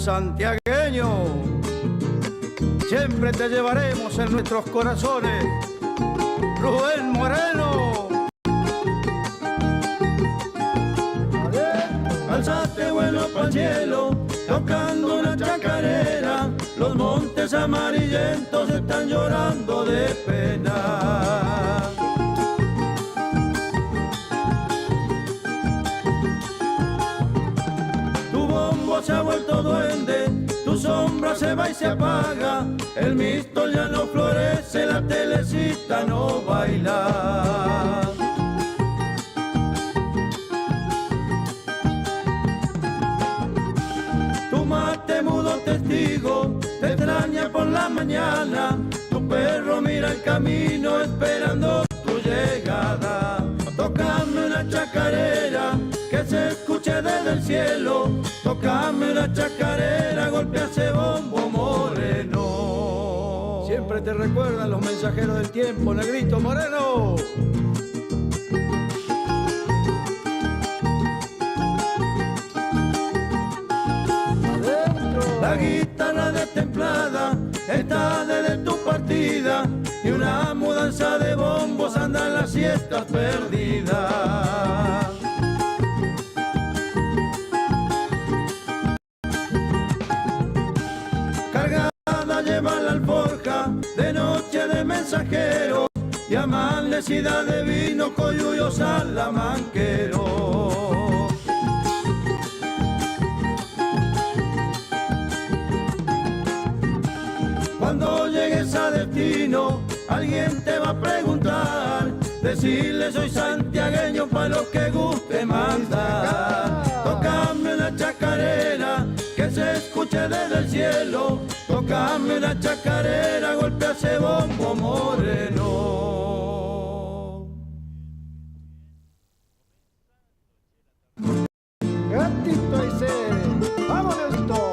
santiagueño. Siempre te llevaremos en nuestros corazones, Rubén Moreno. Alzate vuelo pa'l cielo, tocando una chacarera. Los montes amarillentos están llorando de pena. Tu bombo se ha vuelto duende, tu sombra se va y se apaga. El mistol ya no florece, la telecita no baila. Mate mudo testigo, te extraña por la mañana. Tu perro mira el camino esperando tu llegada. Tócame una chacarera que se escuche desde el cielo. Tócame una chacarera, golpea ese bombo moreno. Siempre te recuerdan los mensajeros del tiempo, Negrito Moreno. La guitarra destemplada está desde tu partida y una mudanza de bombos anda en las siestas perdidas. Cargada lleva la alforja de noche de mensajeros y amanecida de vino coyuyo salamanquero. Cuando llegues a destino, alguien te va a preguntar. Decirle soy santiagueño pa' lo que guste mandar. Tócame una chacarera que se escuche desde el cielo. Tócame una chacarera, golpea ese bombo moreno. Gatito ese, vamos Diosito.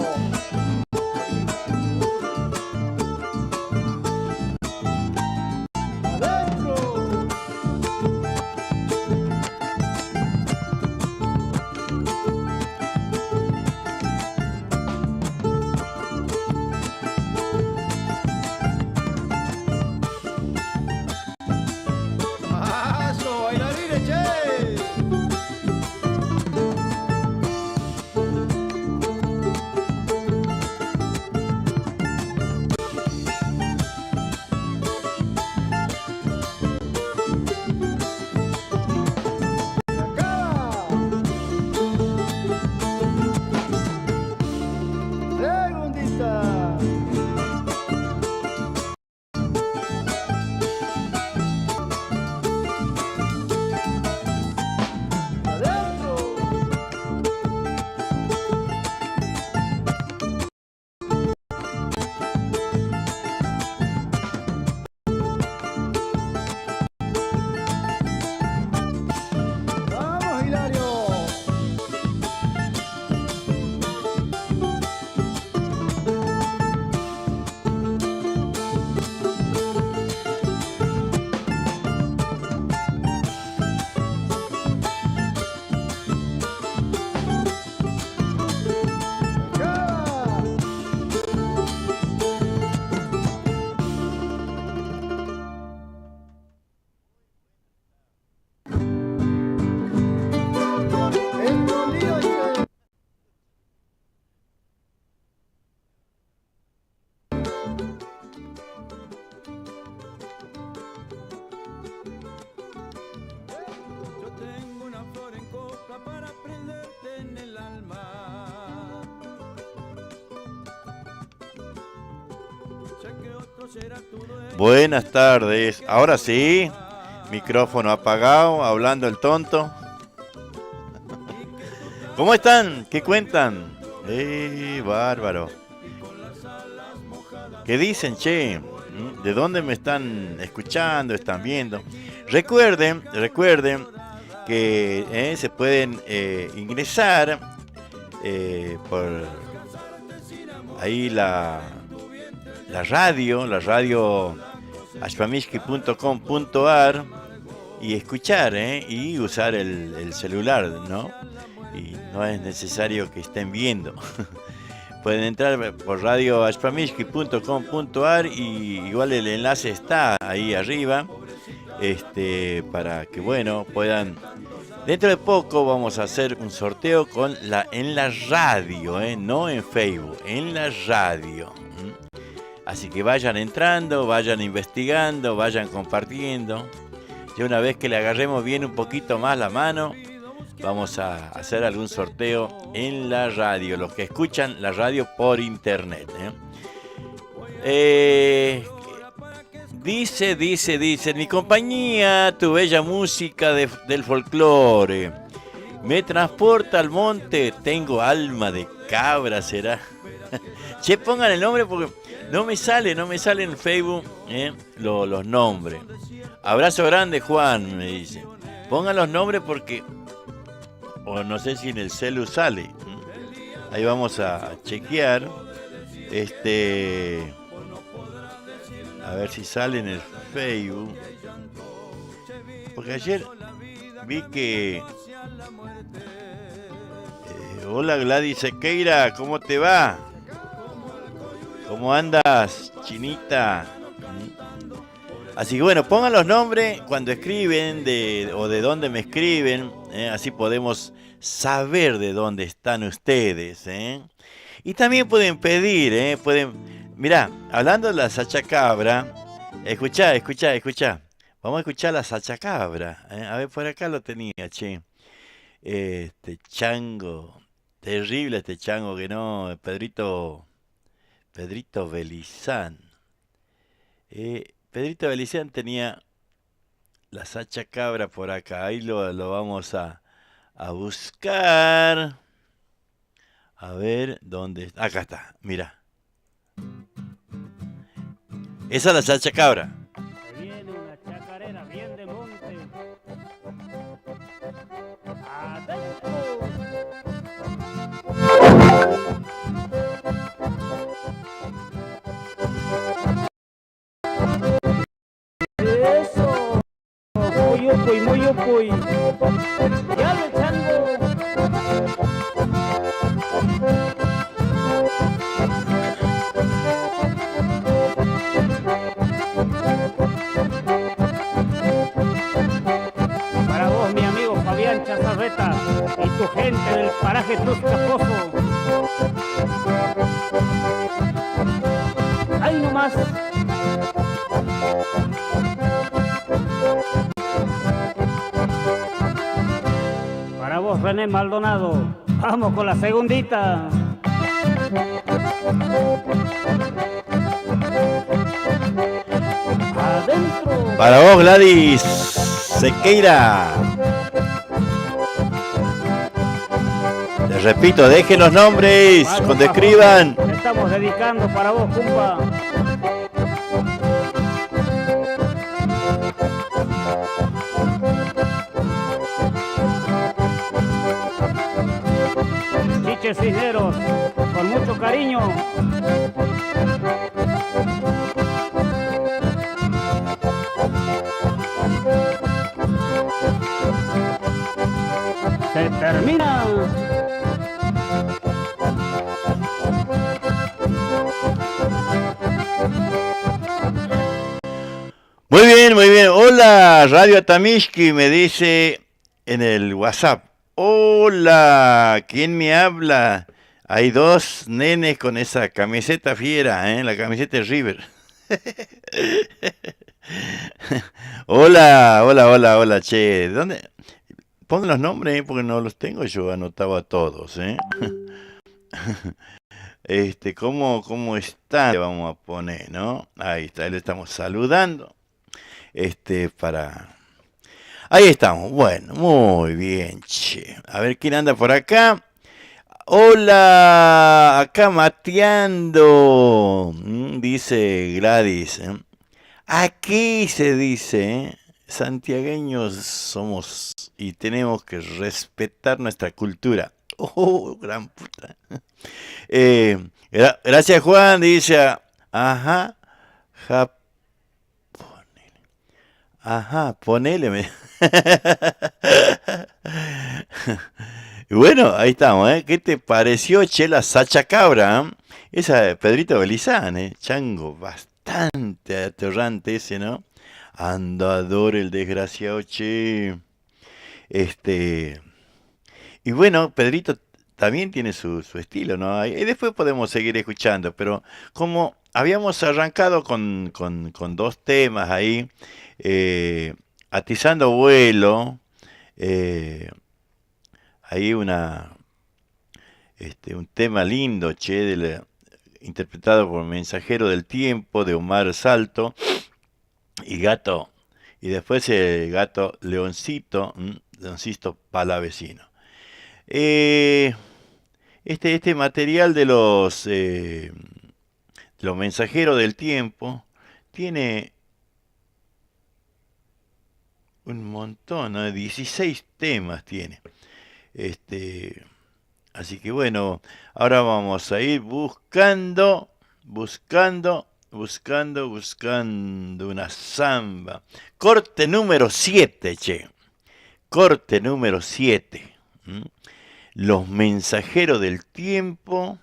Buenas tardes, ahora sí, micrófono apagado, hablando el tonto. ¿Cómo están? ¿Qué cuentan? Bárbaro. ¿Qué dicen, che? ¿De dónde me están escuchando, están viendo? Recuerden que se pueden ingresar por ahí la radio ashpamishki.com.ar y escuchar y usar el celular, ¿no? Y no es necesario que estén viendo. pueden entrar por radioashpamishki.com.ar y igual el enlace está ahí arriba, para que bueno puedan. Dentro de poco vamos a hacer un sorteo en la radio, no en Facebook, en la radio. Así que vayan entrando, vayan investigando, vayan compartiendo. Ya una vez que le agarremos bien un poquito más la mano, vamos a hacer algún sorteo en la radio, los que escuchan la radio por internet. Dice, mi compañía, tu bella música del folclore, me transporta al monte, tengo alma de cabra, será. Che, pongan el nombre porque no me sale en Facebook los nombres. Abrazo grande, Juan, me dice. Pongan los nombres porque, o no sé si en el celu sale. Ahí vamos a chequear. A ver si sale en el Facebook. Porque ayer vi que... hola Gladys Sequeira, ¿cómo te va? ¿Cómo andas, chinita? Así que bueno, pongan los nombres cuando escriben o de dónde me escriben. Así podemos saber de dónde están ustedes. Y también pueden pedir, mirá, hablando de la sachacabra, escuchá. Vamos a escuchar la sachacabra. A ver, por acá lo tenía, che. Este chango, terrible este chango que no, Pedrito Belizán. Pedrito Belizán tenía la sachacabra por acá. Ahí lo vamos a buscar. A ver, ¿dónde está? Acá está, mira. Esa es la sachacabra. Se viene una chacarera bien de monte. ¡Adentro! ¡Eso! Muy upuy. ¡Ya le chango! Para vos, mi amigo Fabián Chazarreta y tu gente del paraje Tuscaposo. ¡Ahí nomás! Para vos, René Maldonado, vamos con la segundita. Adentro. Para vos, Gladys Sequeira. Les repito, dejen los nombres cuando escriban. Te estamos dedicando para vos, compa. Chiche Cisneros, con mucho cariño. Se termina. Muy bien. Hola, Radio Atamishki, me dice en el WhatsApp. Hola, ¿quién me habla? Hay dos nenes con esa camiseta fiera, la camiseta de River. Hola, che. ¿Dónde? Pongan los nombres, porque no los tengo yo anotado a todos, ¿Cómo están? Le vamos a poner, ¿no? Ahí está, le estamos saludando. Ahí estamos. Bueno, muy bien, che. A ver quién anda por acá. Hola, acá mateando, dice Gladys. Aquí se dice, santiagueños somos y tenemos que respetar nuestra cultura. Oh, gran puta. Gracias, Juan, dice. Ajá, ponele. Y bueno, ahí estamos, ¿eh? ¿Qué te pareció, che, la Sacha Cabra? Esa de Pedrito Belizán, ¿eh? Chango, bastante aterrante ese, ¿no? Andador el desgraciado, che. Este. Y bueno, Pedrito también tiene su estilo, ¿no? Y después podemos seguir escuchando, pero como habíamos arrancado con dos temas ahí, eh, Atizando Vuelo, eh, ahí un tema lindo, che, interpretado por Mensajero del Tiempo, de Omar Salto, y Gato, y después el Gato Leoncito, Leoncito Palavecino. Eh, este material de los Mensajeros del Tiempo tiene un montón, ¿no? 16 temas tiene. Este, Así que bueno, ahora vamos a ir buscando una samba. Corte número 7, che. Corte número 7. Los Mensajeros del Tiempo.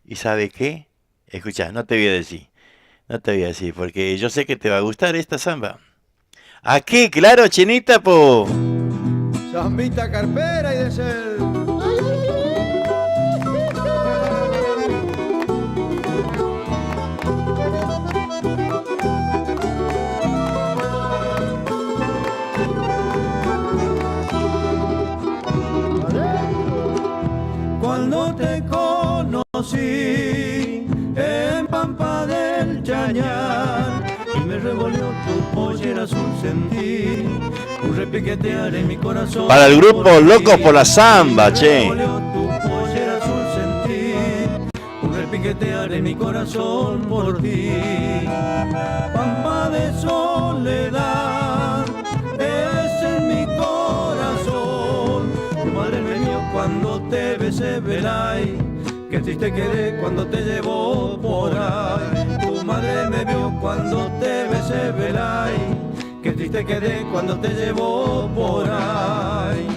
¿Y sabe qué? Escucha, no te voy a decir. No te voy a decir, porque yo sé que te va a gustar esta samba. Aquí, claro, chinita, po. Zambita carpera y de ser. Cuando te conocí en Pampa del Chañar y me revolvió tu pollera azul, sentí un repiquetear en mi corazón. Para el grupo Locos por la Samba, che. Me revolvió tu pollera azul, sentí un repiquetear en mi corazón por ti. Pampa de soledad es en mi corazón. Tu madre me vio cuando te besé, velay, que triste quedé cuando te llevó por ahí. Tu madre me vio cuando te besé, velay, que triste quedé cuando te llevó por ahí.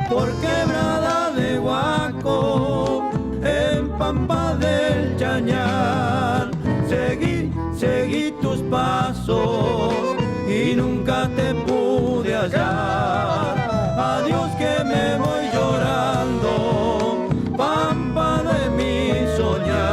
Por Quebrada de Huaco, en Pampa del Chañar, seguí tus pasos y nunca te pude hallar. Adiós que me voy llorando, Pampa de mi soñar.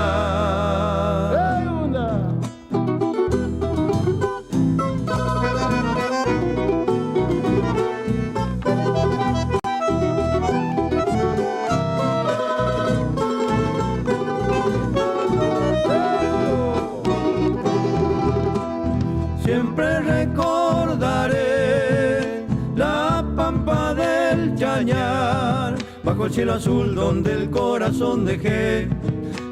Siempre recordaré la Pampa del Chañar, bajo el cielo azul donde el corazón dejé,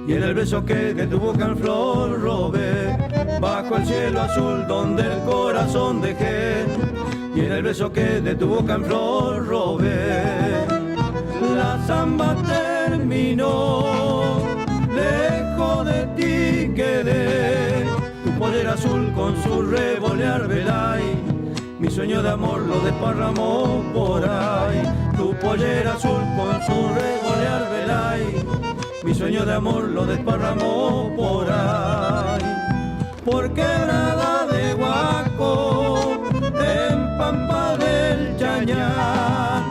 y en el beso que de tu boca en flor robé. Bajo el cielo azul donde el corazón dejé, y en el beso que de tu boca en flor robé. La samba terminó, lejos de ti quedé. Tu pollera azul con su revolear velay, mi sueño de amor lo desparramó por ahí. Tu pollera azul con su revolear velay, mi sueño de amor lo desparramó por ahí. Por Quebrada de Huaco, en Pampa del Chañar,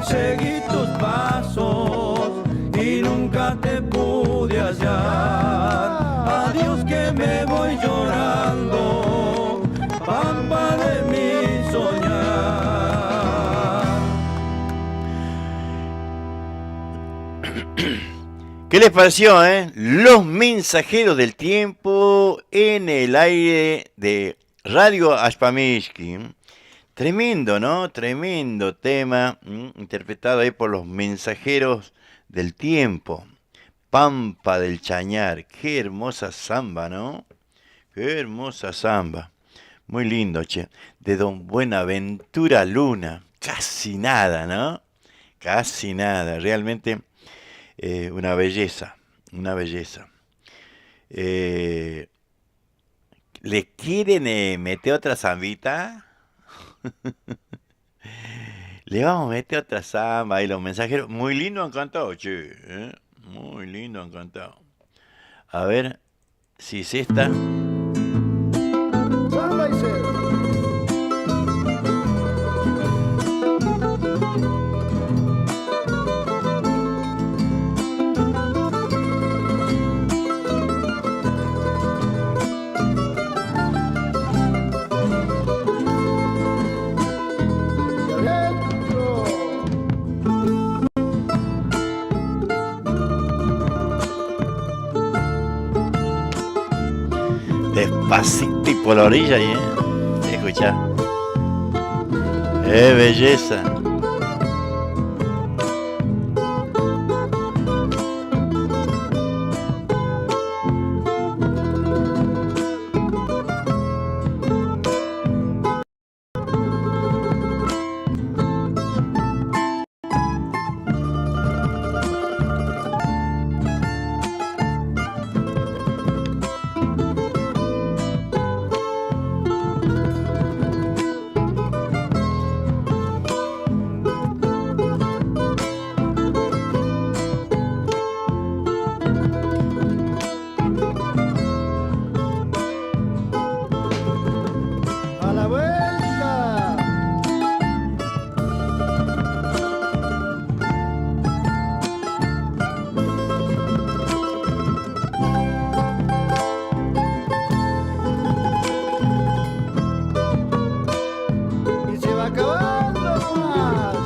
seguí tus pasos y nunca te pude hallar. Adiós que me voy llorando, Pampa de mi soñar. ¿Qué les pareció, Los Mensajeros del Tiempo en el aire de Radio Ashpamishki. Tremendo, ¿no? Tremendo tema, interpretado ahí por los Mensajeros del Tiempo. Pampa del Chañar. Qué hermosa samba, ¿no? Qué hermosa samba. Muy lindo, che. De don Buenaventura Luna. Casi nada, ¿no? Casi nada. Realmente una belleza. Una belleza. ¿Le quieren meter otra zambita? Le vamos a meter otra samba y los mensajeros. Muy lindo han cantado, che. Muy lindo han cantado. A ver si es esta. Samba y cero. Y adentro. Despacito y por la orilla, escucha. Belleza. A la vuelta. Y se va acabando más.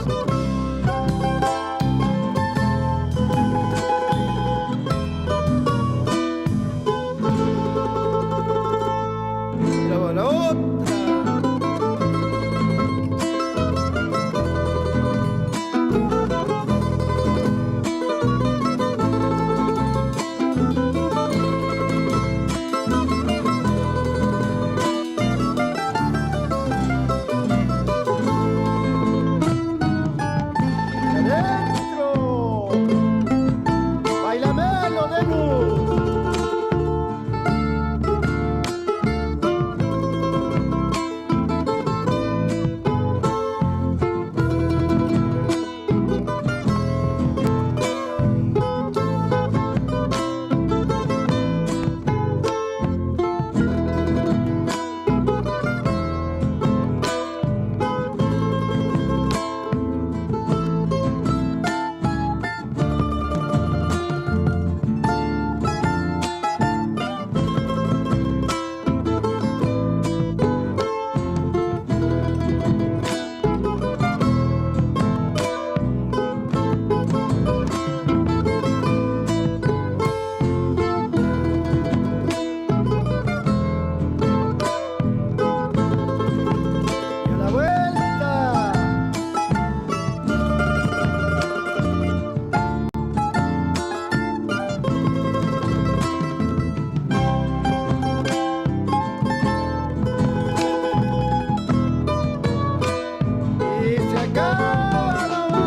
Y luego la otra. Y adentro. Bailamelo, Demu. Y a la vuelta. Y se acaba nomás.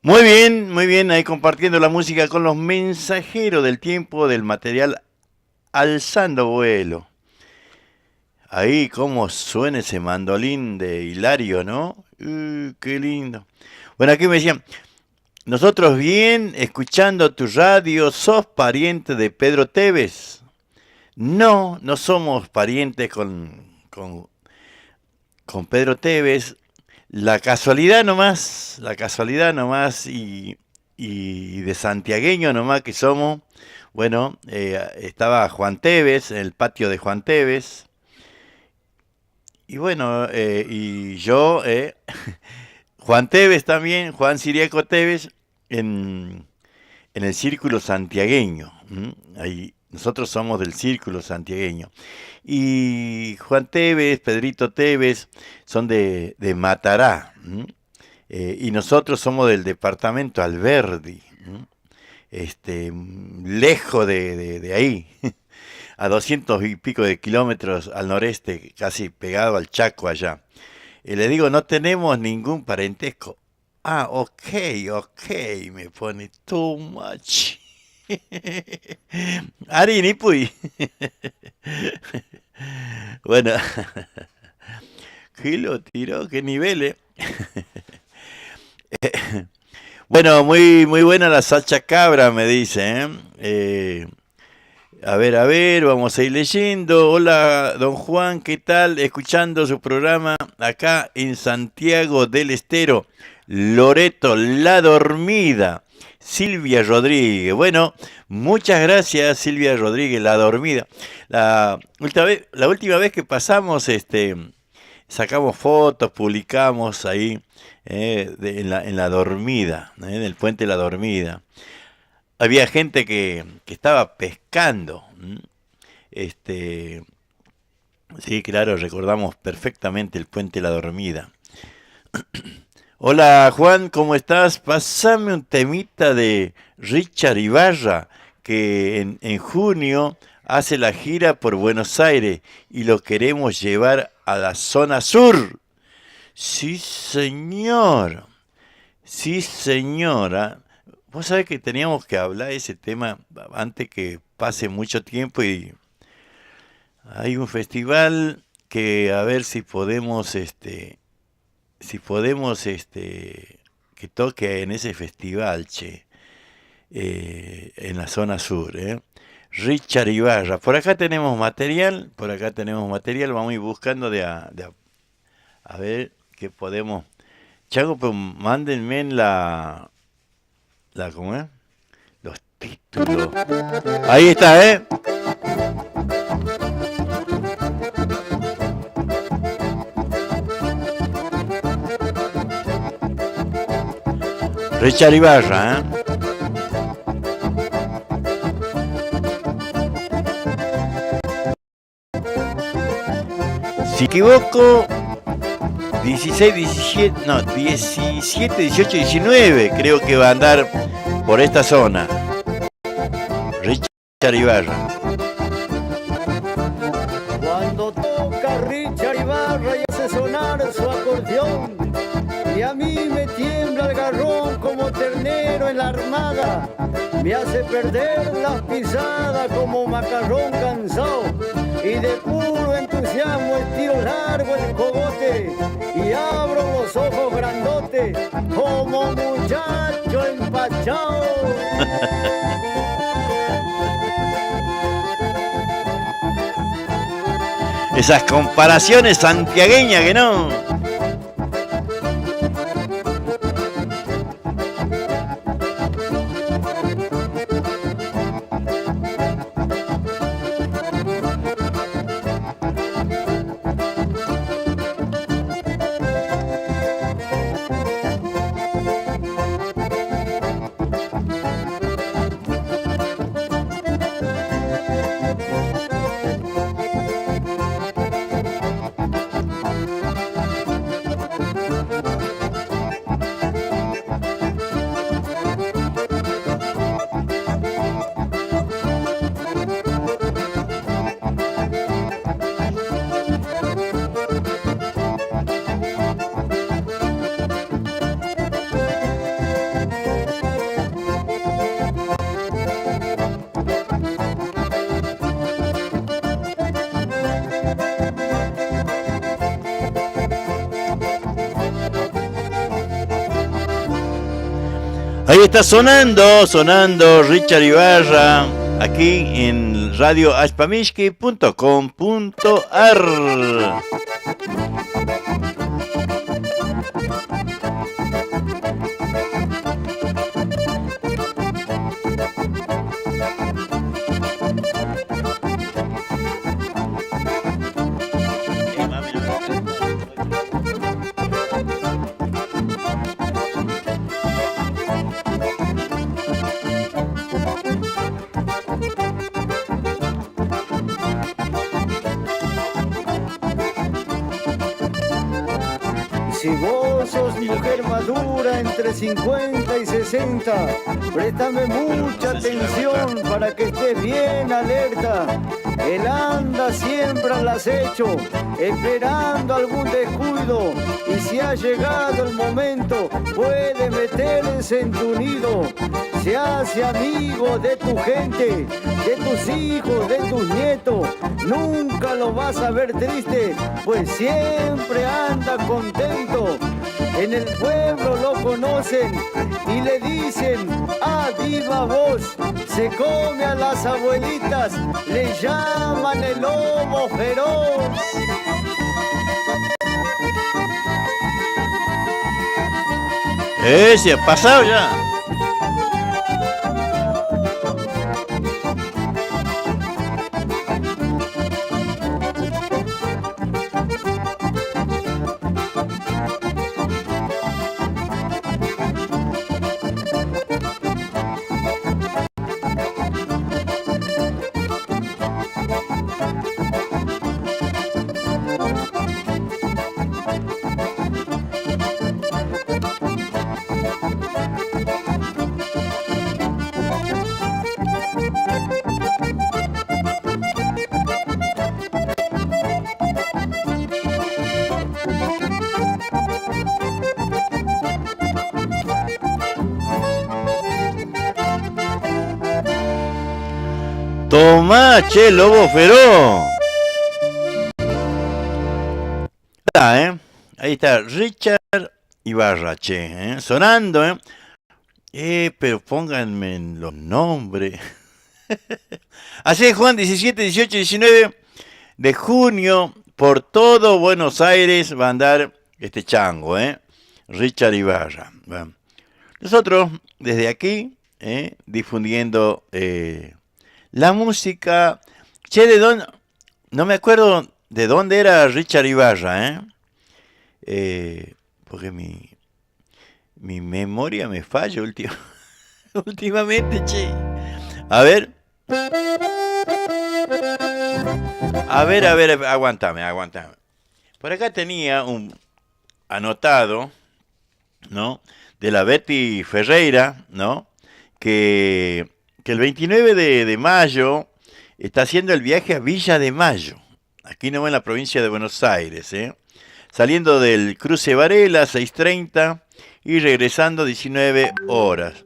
Muy bien, ahí compartiendo la música con los mensajeros del tiempo del material Alzando Vuelo. Ahí cómo suena ese mandolín de Hilario, ¿no? Qué lindo. Bueno, aquí me decían, nosotros bien, escuchando tu radio, ¿sos pariente de Pedro Tevez? No, no somos parientes con Pedro Tevez. La casualidad nomás y de santiagueño nomás que somos. Bueno, estaba Juan Tevez, en el patio de Juan Tevez. Y bueno, y yo, Juan Tevez también, Juan Siriaco Tevez, en el círculo santiagueño. Ahí, nosotros somos del círculo santiagueño. Y Juan Tevez, Pedrito Tevez, son de Matará. Y nosotros somos del departamento Alberdi. Lejos de ahí. A 200 y pico de kilómetros al noreste, casi pegado al Chaco allá. Y le digo, no tenemos ningún parentesco. Ah, ok, me pone too much. Ari Nipuy. Bueno, ¿qué lo tiró? ¿Qué nivel, Bueno, muy buena la salcha cabra, me dice, A ver, vamos a ir leyendo. Hola, don Juan, ¿qué tal? Escuchando su programa acá en Santiago del Estero. Loreto, La Dormida. Silvia Rodríguez. Bueno, muchas gracias, Silvia Rodríguez, La Dormida. La última vez que pasamos, sacamos fotos, publicamos ahí en la Dormida, en el puente La Dormida. Había gente que estaba pescando. Sí, claro, recordamos perfectamente el puente La Dormida. Hola Juan, ¿cómo estás? Pásame un temita de Richard Ibarra, que en junio hace la gira por Buenos Aires y lo queremos llevar a la zona sur. Sí, señor. Sí, señora. Vos sabés que teníamos que hablar de ese tema antes que pase mucho tiempo, y hay un festival que a ver si podemos que toque en ese festival, en la zona sur, Richard Ibarra. Por acá tenemos material, vamos a ir buscando a ver qué podemos. Chaco, pues mándenme en ¿cómo es? Los títulos. Ahí está, Richard Ibarra, Si equivoco, 16, 17, no, 17, 18, 19, creo que va a andar por esta zona. Richard Ibarra. Cuando toca Richard Ibarra y hace sonar su acordeón, y a mí me tiembla el garrón como ternero en la armada, me hace perder las pisadas como macarrón cansado, y de puro entusiasmo estiro largo el cogote y abro los ojos grandotes como muchacho empachado. Esas comparaciones santiagueñas que no. Ahí está sonando Richard Ibarra, aquí en radioashpamishki.com.ar. Si vos sos mujer madura entre 50 y 60, préstame mucha atención para que estés bien alerta. Él anda siempre al acecho, esperando algún descuido, y si ha llegado el momento, puede meterse en tu nido. se hace amigo de tu gente, de tus hijos, de tus nietos. Nunca lo vas a ver triste, pues siempre anda contento. En el pueblo lo conocen y le dicen a viva voz. Se come a las abuelitas, le llaman el lobo feroz. Se ha pasado ya. Tomá, che, lobo feroz. Ahí está Richard Ibarra, che, sonando, pero pónganme en los nombres. Así es, Juan, 17, 18, 19 de junio, por todo Buenos Aires va a andar este chango, Richard Ibarra. Bueno, nosotros, desde aquí, difundiendo la música. Che, ¿de dónde? No me acuerdo de dónde era Richard Ibarra, porque mi memoria me falla últimamente, che. A ver, aguántame. Por acá tenía un anotado, ¿no? De la Betty Ferreira, ¿no? Que el 29 de mayo está haciendo el viaje a Villa de Mayo, aquí nomás en la provincia de Buenos Aires, saliendo del cruce Varela, 6:30, y regresando 19 horas.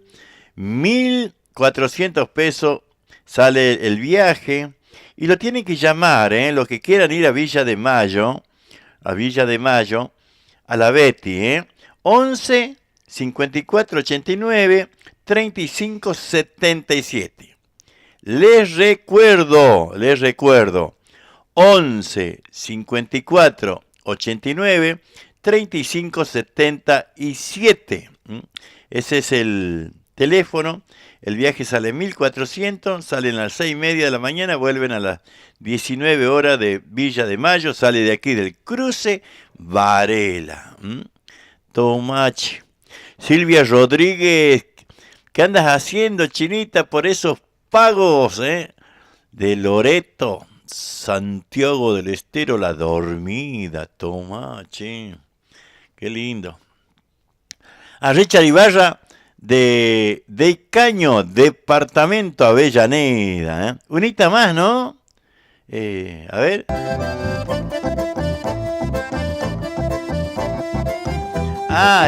1.400 pesos sale el viaje, y lo tienen que llamar, los que quieran ir a Villa de Mayo, a la Betty, 11 54 89 35 77. Les recuerdo, 11 54 89 35 77. Ese es el teléfono. El viaje sale 1.400, salen a las 6:30 de la mañana, vuelven a las 19 horas de Villa de Mayo, sale de aquí del cruce Varela. Tomache. Silvia Rodríguez, ¿qué andas haciendo, chinita, por esos pagos, de Loreto, Santiago del Estero, La Dormida? Tomache. Qué lindo. A Richard Ibarra, de Icaño, departamento Avellaneda. Unita más, ¿no? A ver.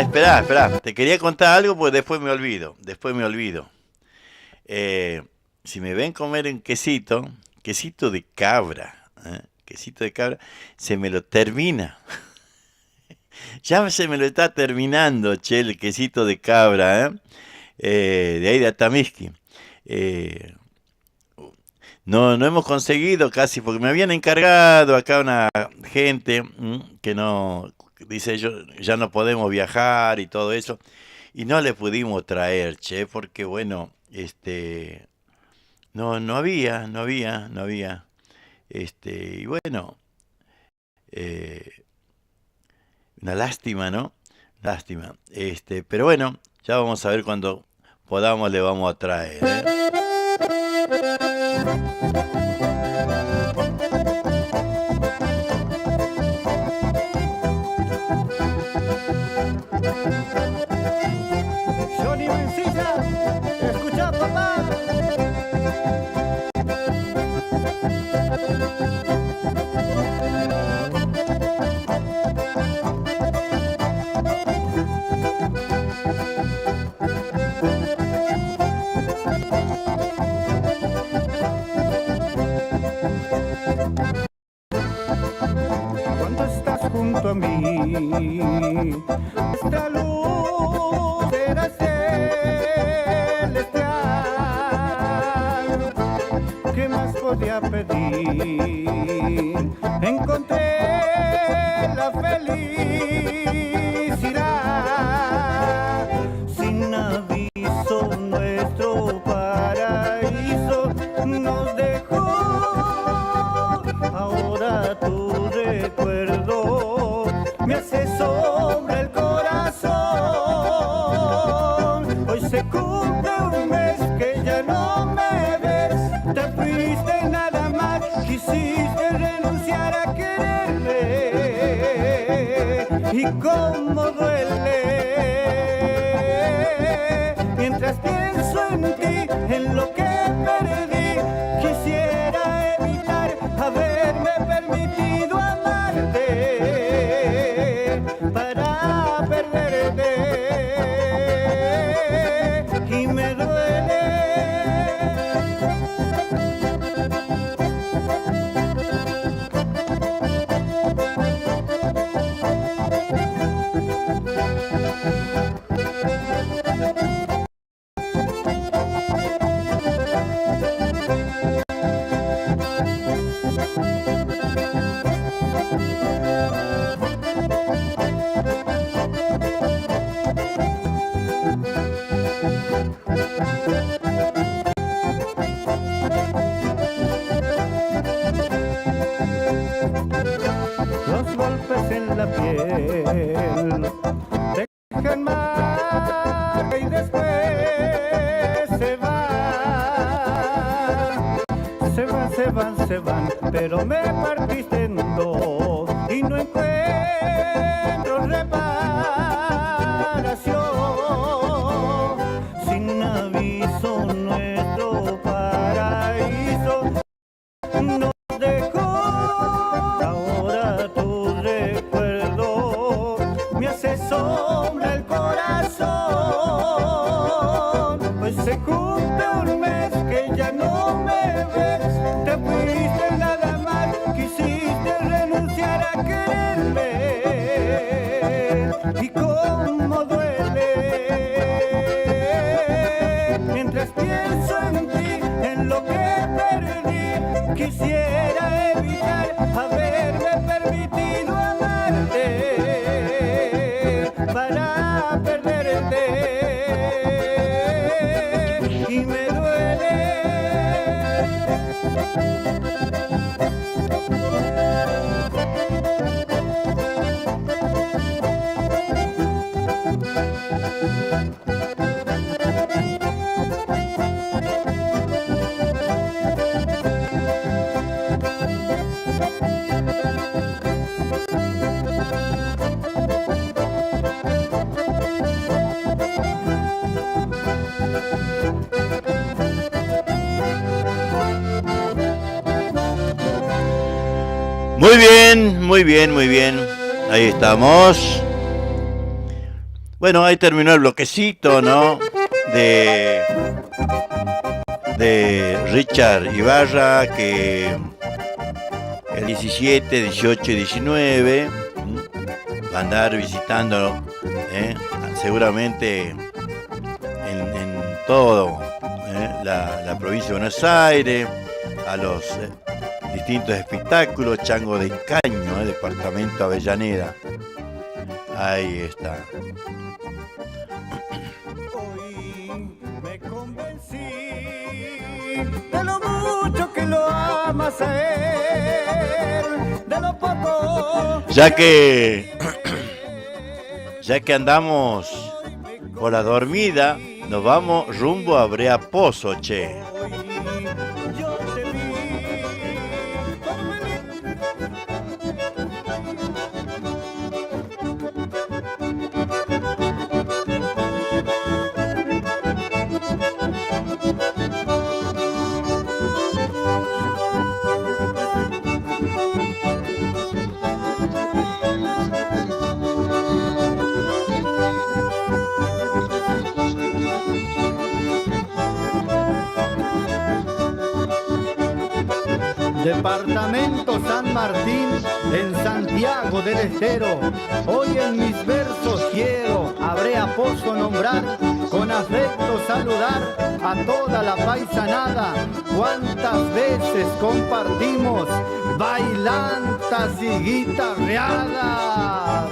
Espera. Te quería contar algo, pues después me olvido. Si me ven comer un quesito de cabra, se me lo termina. Ya se me lo está terminando, che, el quesito de cabra, de ahí de Atamisqui. No hemos conseguido casi, porque me habían encargado acá una gente que no, dice, ya no podemos viajar y todo eso, y no le pudimos traer, che, porque bueno, no había, y bueno, una lástima, ¿no? Lástima. Pero bueno, ya vamos a ver cuando podamos le vamos a traer, Johnny Mencilla, escucha, papá. junto a mí. Esta luz era celestial, ¿qué más podía pedir? Encontré la felicidad sin aviso, nuestro paraíso nos dejó. Ahora tu recuerdo me hace sombra el corazón. Hoy se cumple un mes que ya no me ves. Te fuiste nada más, quisiste renunciar a quererme. Y cómo duele mientras pienso en ti, en lo que perdí. Quisiera evitar haberme permitido amarte para perderte, y me duele. Los golpes en la piel dejan marca y después se van, pero me partiste en dos y no encuentro reparación. Sin aviso, nuestro paraíso nos dejó. Ahora tu recuerdo me hace sombra el corazón. Pues se cumple un mes que ya no me ves. Te fuiste nada más, quisiste renunciar a quererme. Y cómo duele mientras pienso en ti, en lo que perdí. Quisiera evitar haberme permitido amarte para perderte, y me duele. Muy bien, muy bien, muy bien. Ahí estamos. Bueno, ahí terminó el bloquecito, ¿no? De Richard Ibarra, que el 17, 18 y 19 va a andar visitando, seguramente en todo la provincia de Buenos Aires, a los distintos espectáculos, Chango de Encaño, departamento Avellaneda. Ahí está. Hoy me convencí de lo mucho que lo amas a él, de lo poco. Ya que andamos por la dormida, nos vamos rumbo a Brea Pozo, che. Yo te vi. Departamento San Martín, en Santiago del Estero. Hoy en mis versos quiero, habré a pozo nombrar, con afecto saludar a toda la paisanada. Cuántas veces compartimos bailantas y guitarreadas.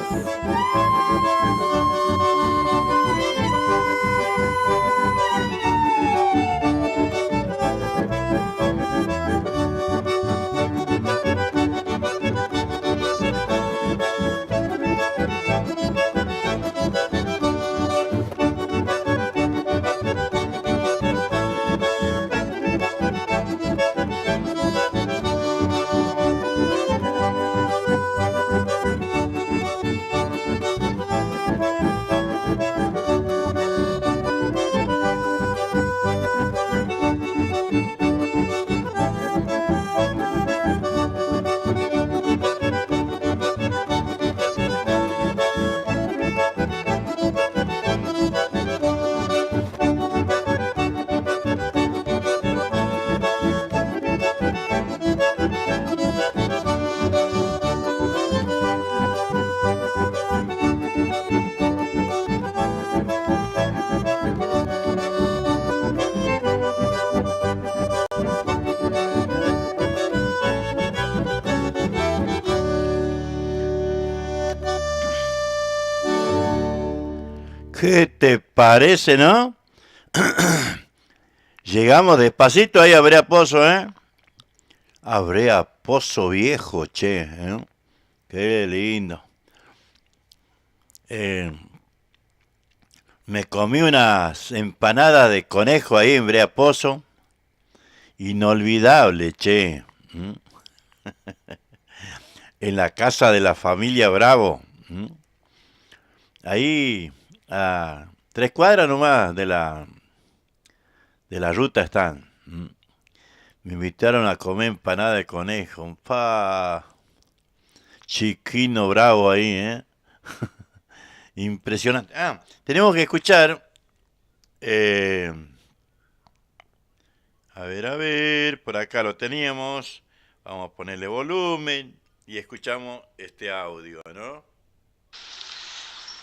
¿Qué te parece, no? Llegamos despacito ahí a Brea Pozo, ¿eh? A Brea Pozo viejo, che, ¿eh? Qué lindo. Me comí unas empanadas de conejo ahí en Brea Pozo. Inolvidable, che. ¿Mm? En la casa de la familia Bravo. ¿Mm? Ahí, a 3 cuadras nomás de la ruta están. ¿Mm? Me invitaron a comer empanada de conejo. Pa, chiquino bravo ahí, ¿eh? Impresionante. Ah, tenemos que escuchar. A ver, por acá lo teníamos. Vamos a ponerle volumen y escuchamos este audio, ¿no?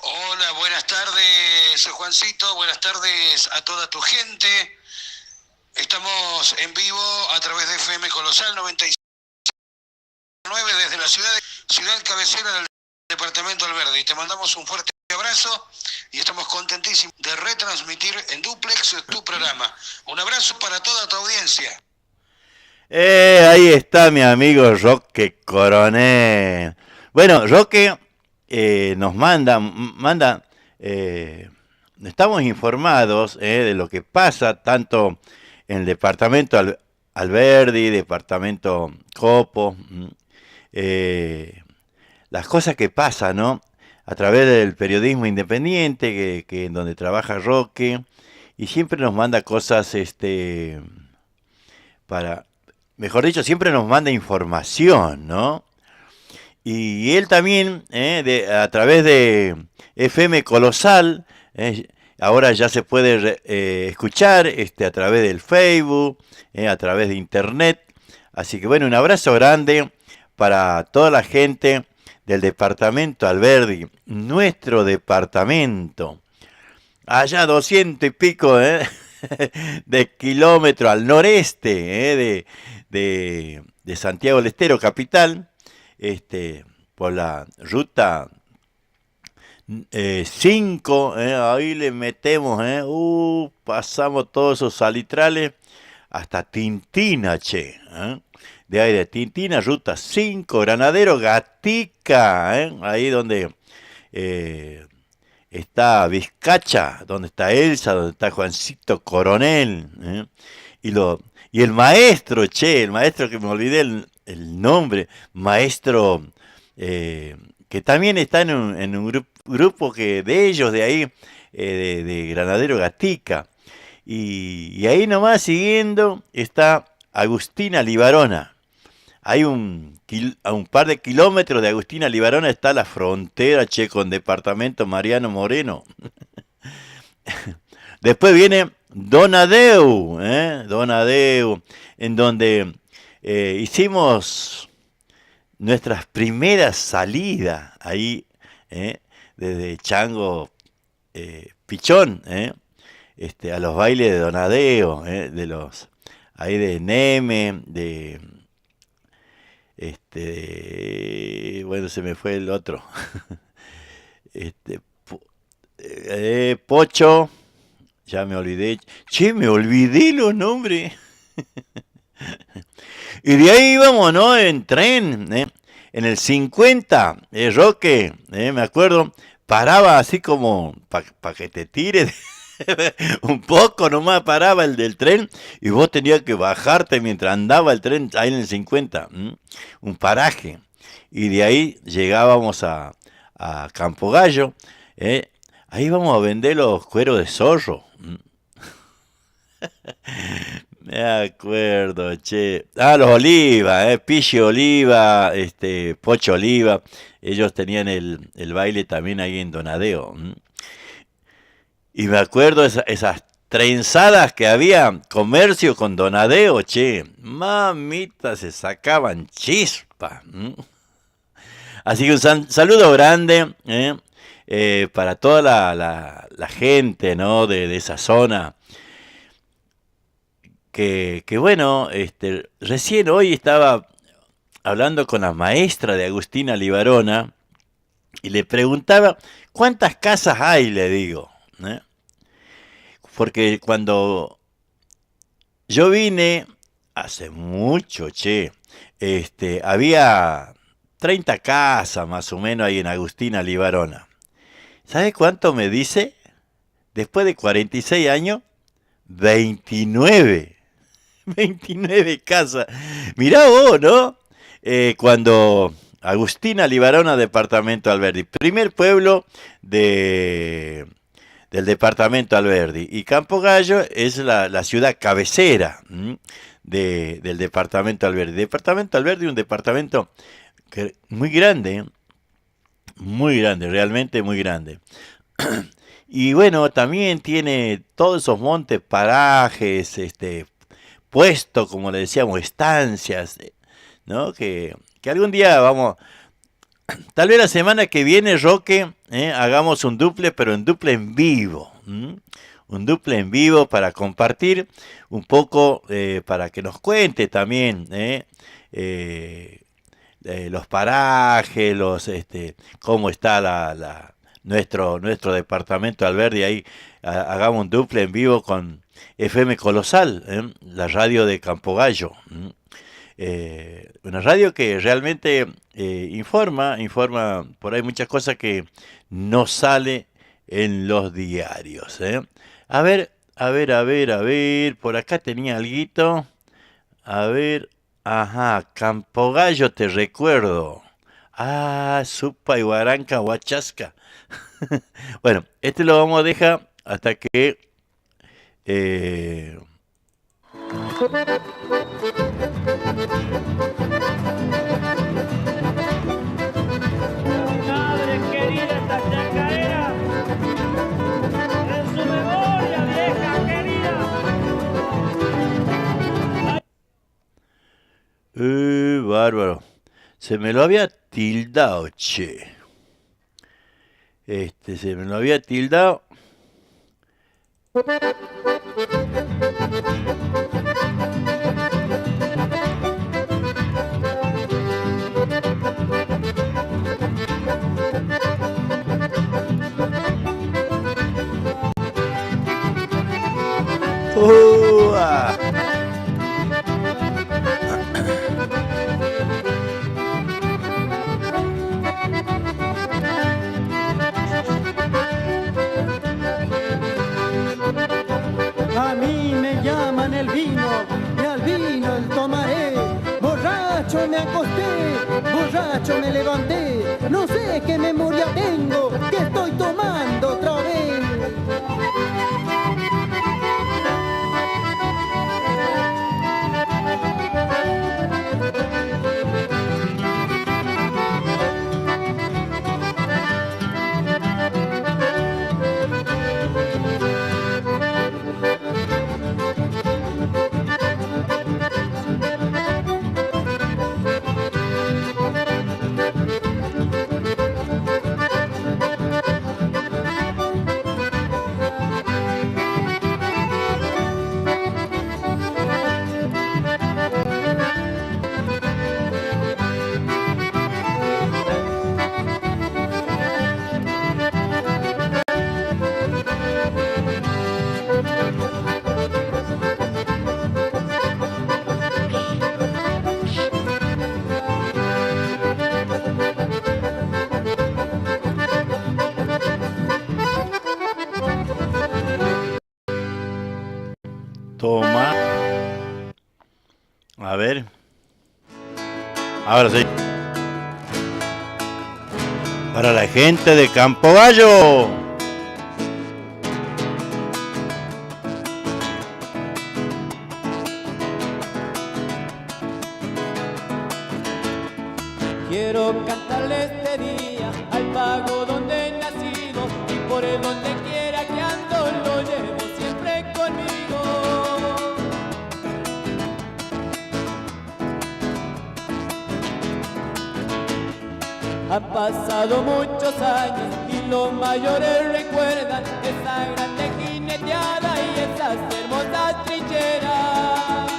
Hola, buenas tardes, Juancito. Buenas tardes a toda tu gente. Estamos en vivo a través de FM Colosal 96.9 desde la ciudad cabecera del departamento Alberdi. Te mandamos un fuerte abrazo y estamos contentísimos de retransmitir en duplex tu programa. Un abrazo para toda tu audiencia. Ahí está mi amigo Roque Coronel. Bueno, Roque nos manda, estamos informados de lo que pasa tanto en el departamento Alberdi, departamento Copo, las cosas que pasan, ¿no? A través del periodismo independiente que donde trabaja Roque, y siempre nos manda cosas mejor dicho, siempre nos manda información, ¿no? Y él también, a través de FM Colosal, ahora ya se puede escuchar a través del Facebook, a través de Internet. Así que bueno, un abrazo grande para toda la gente del departamento Alberdi, nuestro departamento. Allá 200 y pico de kilómetros al noreste de Santiago del Estero, capital, por la ruta 5, ahí le metemos, pasamos todos esos salitrales hasta Tintina, che. De ahí de Tintina, ruta 5, Granadero Gatica, ahí donde está Vizcacha, donde está Elsa, donde está Juancito Coronel, y el maestro, che, el maestro que me olvidé el nombre, maestro que también está en un grupo de ellos de ahí, de Granadero Gatica. Y ahí nomás siguiendo está Agustina Libarona. Hay a un par de kilómetros de Agustina Libarona está la frontera, che, con departamento Mariano Moreno. Después viene Donadeu, en donde hicimos nuestras primeras salidas ahí, desde Chango Pichón, a los bailes de Donadeo, de los ahí de Neme, bueno, se me fue el otro, Pocho, ya me olvidé, me olvidé los nombres. Y de ahí íbamos, ¿no? En tren, en el 50, Roque, me acuerdo, paraba así como para que te tires un poco, nomás paraba el del tren y vos tenías que bajarte mientras andaba el tren ahí en el 50, un paraje. Y de ahí llegábamos a Campo Gallo, ahí vamos a vender los cueros de zorro. Me acuerdo, che. Ah, los Oliva, Pichi Oliva, Pocho Oliva. Ellos tenían el baile también ahí en Donadeo. Y me acuerdo esas trenzadas que había, comercio con Donadeo, che. Mamita, se sacaban chispas. Así que un saludo grande para toda la gente, ¿no? de esa zona. Que bueno, recién hoy estaba hablando con la maestra de Agustina Libarona y le preguntaba cuántas casas hay, le digo, porque cuando yo vine hace mucho, había 30 casas más o menos ahí en Agustina Libarona. ¿Sabe cuánto me dice? Después de 46 años, 29 casas. Mirá vos, ¿no? Cuando Agustina Libarona, departamento Alberdi, primer pueblo del departamento Alberdi, y Campo Gallo es la ciudad cabecera del departamento Alberdi. Departamento Alberdi, un departamento muy grande, realmente muy grande. Y bueno, también tiene todos esos montes, parajes, puestos, como le decíamos, estancias, ¿no? Que algún día vamos, tal vez la semana que viene, Roque, hagamos un duple, pero un duple en vivo. Un duple en vivo para compartir un poco, para que nos cuente también, los parajes, cómo está nuestro departamento Alberdi. Ahí hagamos un duple en vivo con FM Colosal, la radio de Campo Gallo. Una radio que realmente informa por ahí muchas cosas que no sale en los diarios. A ver, por acá tenía alguito. A ver, ajá, Campo Gallo, te recuerdo. Ah, Supa y Guaranca, Huachasca. Bueno, lo vamos a dejar hasta que Madre querida, esta chacarera, en su memoria, vieja querida. Bárbaro. Se me lo había tildado, che. Se me lo había tildado. A mí me llaman el vino y al vino el tomaré. Borracho me acosté, borracho me levanté. No sé qué memoria tengo, que estoy tomando otra vez. Toma. A ver. Ahora sí. Para la gente de Campo Gallo. Quiero cantarle este día al pago donde he nacido y por el donde quiera que ando lo llevo siempre conmigo. Han pasado muchos años y los mayores recuerdan esa grande jineteada y esas hermosas trincheras.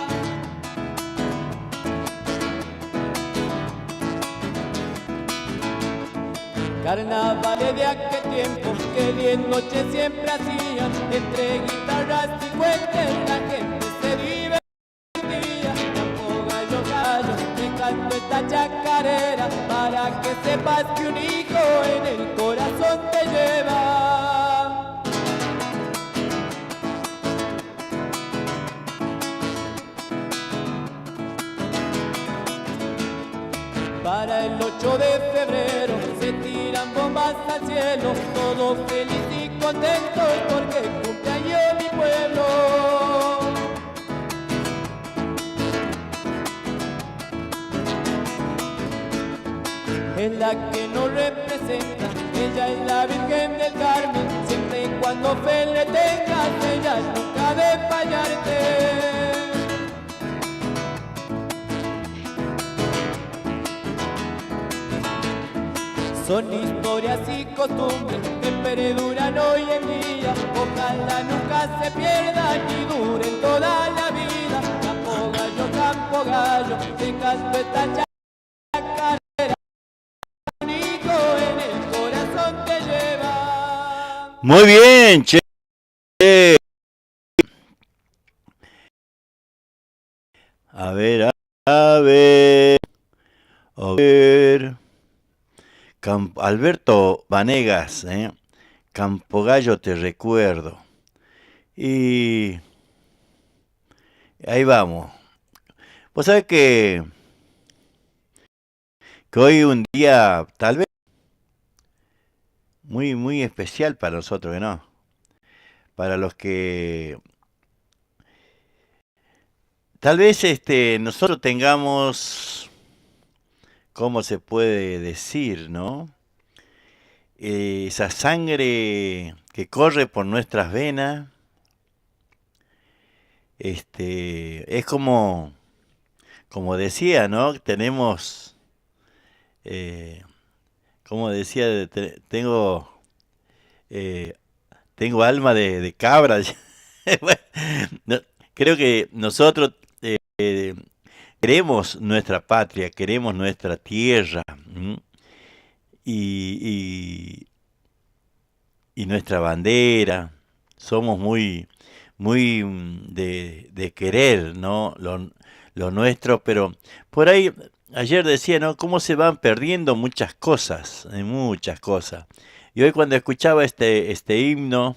Carnavales de aquel tiempo que 10 noches siempre hacían, entre guitarras y cuentes la gente se divertía. Campo gallo, gallo, te canto esta chacarera para que sepas que un hijo en el corazón te lleva. Para el 8 de febrero se tiran bombas al cielo, todos felices y contentos porque cumpleaños mi pueblo. Es la que nos representa, ella es la Virgen del Carmen, siempre y cuando fe le tengas, ella nunca ha de fallarte. Son historias y costumbres que perduran hoy en día, ojalá nunca se pierdan y duren toda la vida. Campo gallo, te canto esta chacarera, un hijo en el corazón te lleva. Muy bien, che. A ver, a ver. A ver. Alberto Vanegas, Campo Gallo te recuerdo. Y ahí vamos. Vos sabés que hoy un día tal vez muy, muy especial para nosotros, ¿no? Para los que tal vez nosotros tengamos, ¿cómo se puede decir, no? Esa sangre que corre por nuestras venas, es como decía, ¿no? Tenemos, como decía, tengo alma de cabra. Bueno, creo que nosotros queremos nuestra patria, queremos nuestra tierra y nuestra bandera. Somos muy, muy de querer, ¿no? Lo nuestro, pero por ahí ayer decía, ¿no? Cómo se van perdiendo muchas cosas, muchas cosas. Y hoy cuando escuchaba este himno,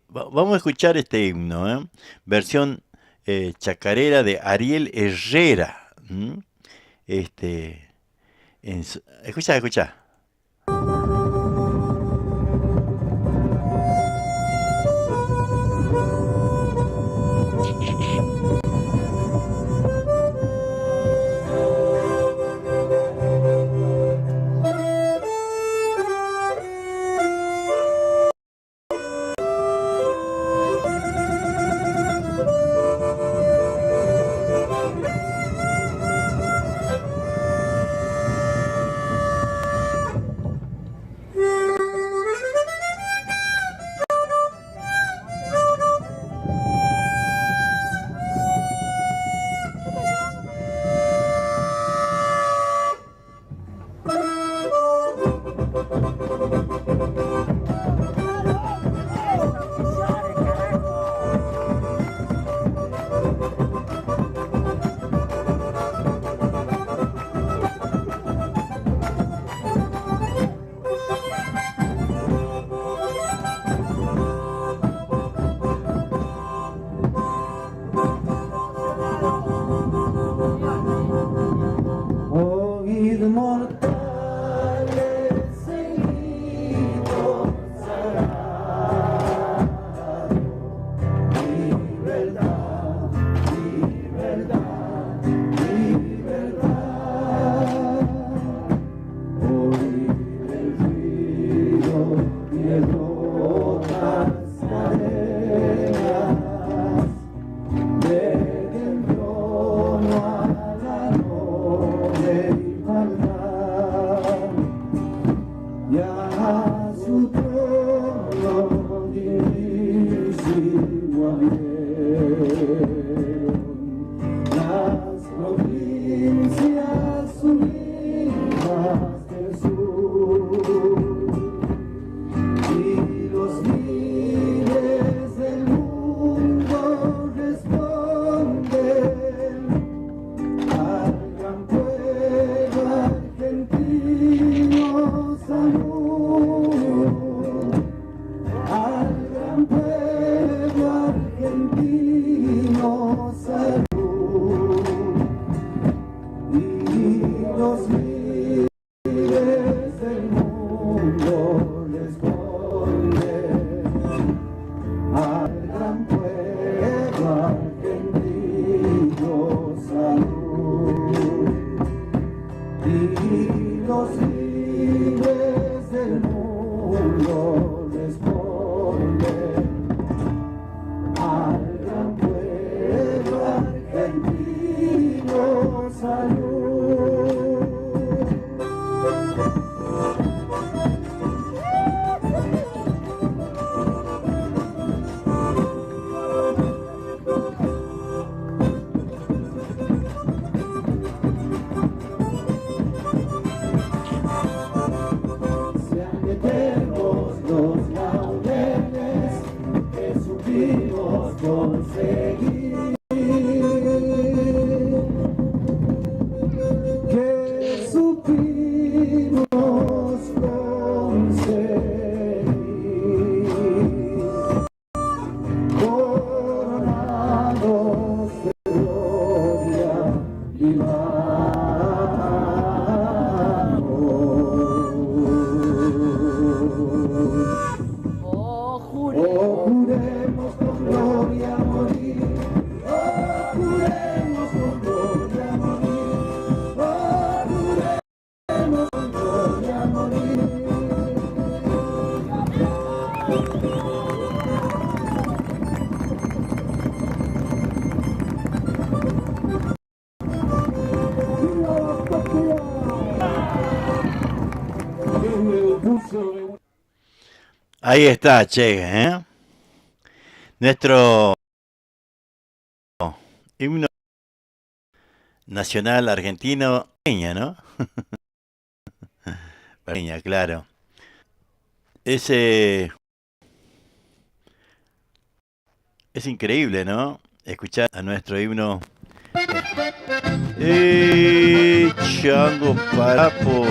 vamos a escuchar este himno, versión chacarera de Ariel Herrera. Escucha. inmortales seguimos sagrados. Libertad, libertad, libertad. Hoy el río tiene rotas cadenas desde el trono a la noble igualdad, y a su trono dirísimo abrieron las provincias unidas del sur, y los líderes del mundo responden al gran pueblo argentino. Salud al gran pueblo argentino. Salud, y los líderes del mundo responden al gran pueblo argentino. Salud, y los líderes del mundo responden al gran pueblo argentino. Salud. Sean eternos los laureles que supimos conseguir, que supimos conseguir, coronados de gloria y Oh, oh, juremos con gloria morir. Oh, juremos con gloria morir. Oh, juremos con gloria morir. Ahí está, che, ¿eh? Nuestro himno nacional argentino, Peña, ¿no? Peña, claro. Es increíble, ¿no? Escuchar a nuestro himno. Chango Parapo.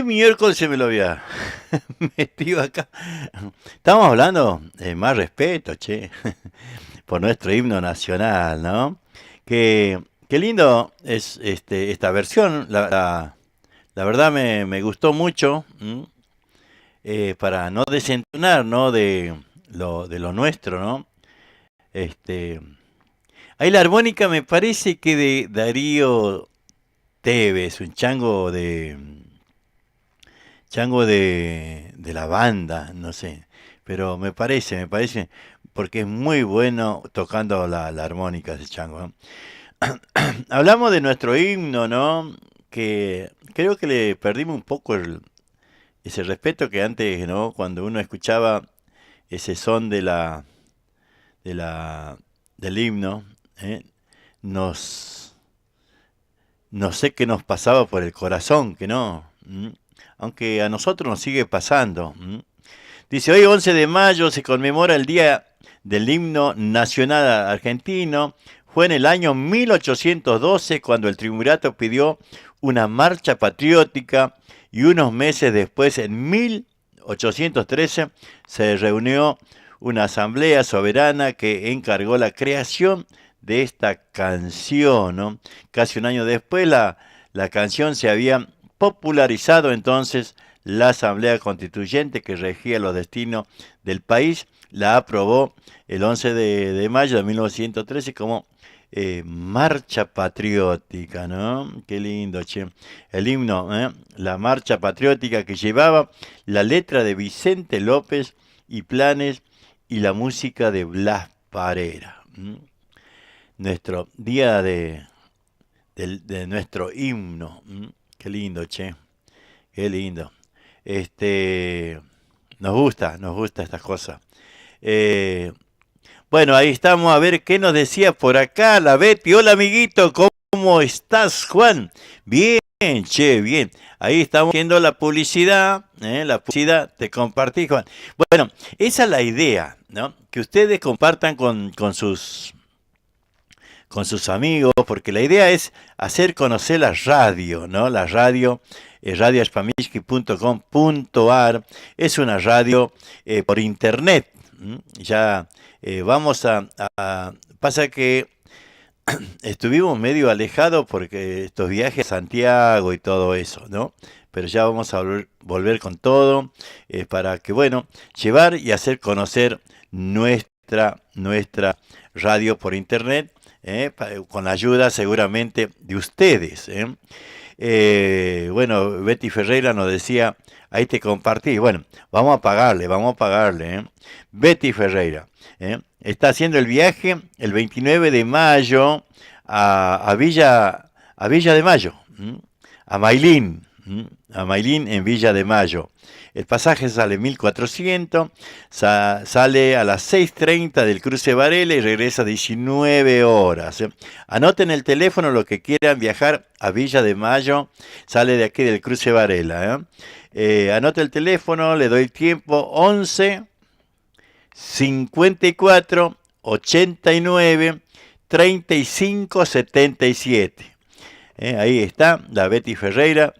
Miércoles se me lo había metido acá. Estamos hablando de más respeto, che, por nuestro himno nacional, ¿no? Qué lindo es esta versión. La verdad me gustó mucho, para no desentonar, ¿no? de lo nuestro, ¿no? Ahí la armónica me parece que de Darío Tevez, un chango de la banda, no sé, pero me parece, porque es muy bueno tocando la armónica ese chango, ¿no? Hablamos de nuestro himno, ¿no? Que creo que le perdimos un poco ese respeto que antes, ¿no? Cuando uno escuchaba ese son del himno, no sé qué nos pasaba por el corazón, que no. Aunque a nosotros nos sigue pasando. Dice, hoy 11 de mayo se conmemora el Día del Himno Nacional Argentino. fue en el año 1812 cuando el triunvirato pidió una marcha patriótica y unos meses después, en 1813, se reunió una asamblea soberana que encargó la creación de esta canción, ¿no? Casi un año después la canción se había popularizado, entonces la Asamblea Constituyente que regía los destinos del país la aprobó el 11 de mayo de 1913 como marcha patriótica, ¿no? Qué lindo, che. El himno, la marcha patriótica que llevaba la letra de Vicente López y Planes y la música de Blas Parera. Nuestro día de nuestro himno. Qué lindo, che. Qué lindo. Nos gusta estas cosas. Bueno, ahí estamos a ver qué nos decía por acá la Betty. Hola, amiguito, ¿cómo estás, Juan? Bien, che, bien. Ahí estamos viendo la publicidad, te compartí, Juan. Bueno, esa es la idea, ¿no? Que ustedes compartan con sus amigos, porque la idea es hacer conocer la radio, ¿no? La radio, radiospamiski.com.ar, es una radio por internet. Ya vamos pasa que estuvimos medio alejados porque estos viajes a Santiago y todo eso, ¿no? Pero ya vamos a volver con todo para que, bueno, llevar y hacer conocer nuestra radio por internet, con la ayuda seguramente de ustedes. Bueno, Betty Ferreira nos decía, ahí te compartí. Bueno, vamos a pagarle. Betty Ferreira está haciendo el viaje el 29 de mayo a Villa de Mayo, a Mailín en Villa de Mayo. El pasaje sale 1.400, sale a las 6:30 del cruce Varela y regresa a 19 horas. Anoten el teléfono lo que quieran viajar a Villa de Mayo, sale de aquí del cruce Varela. Anote el teléfono, le doy el tiempo, 11 54 89 35 77. Ahí está la Betty Ferreira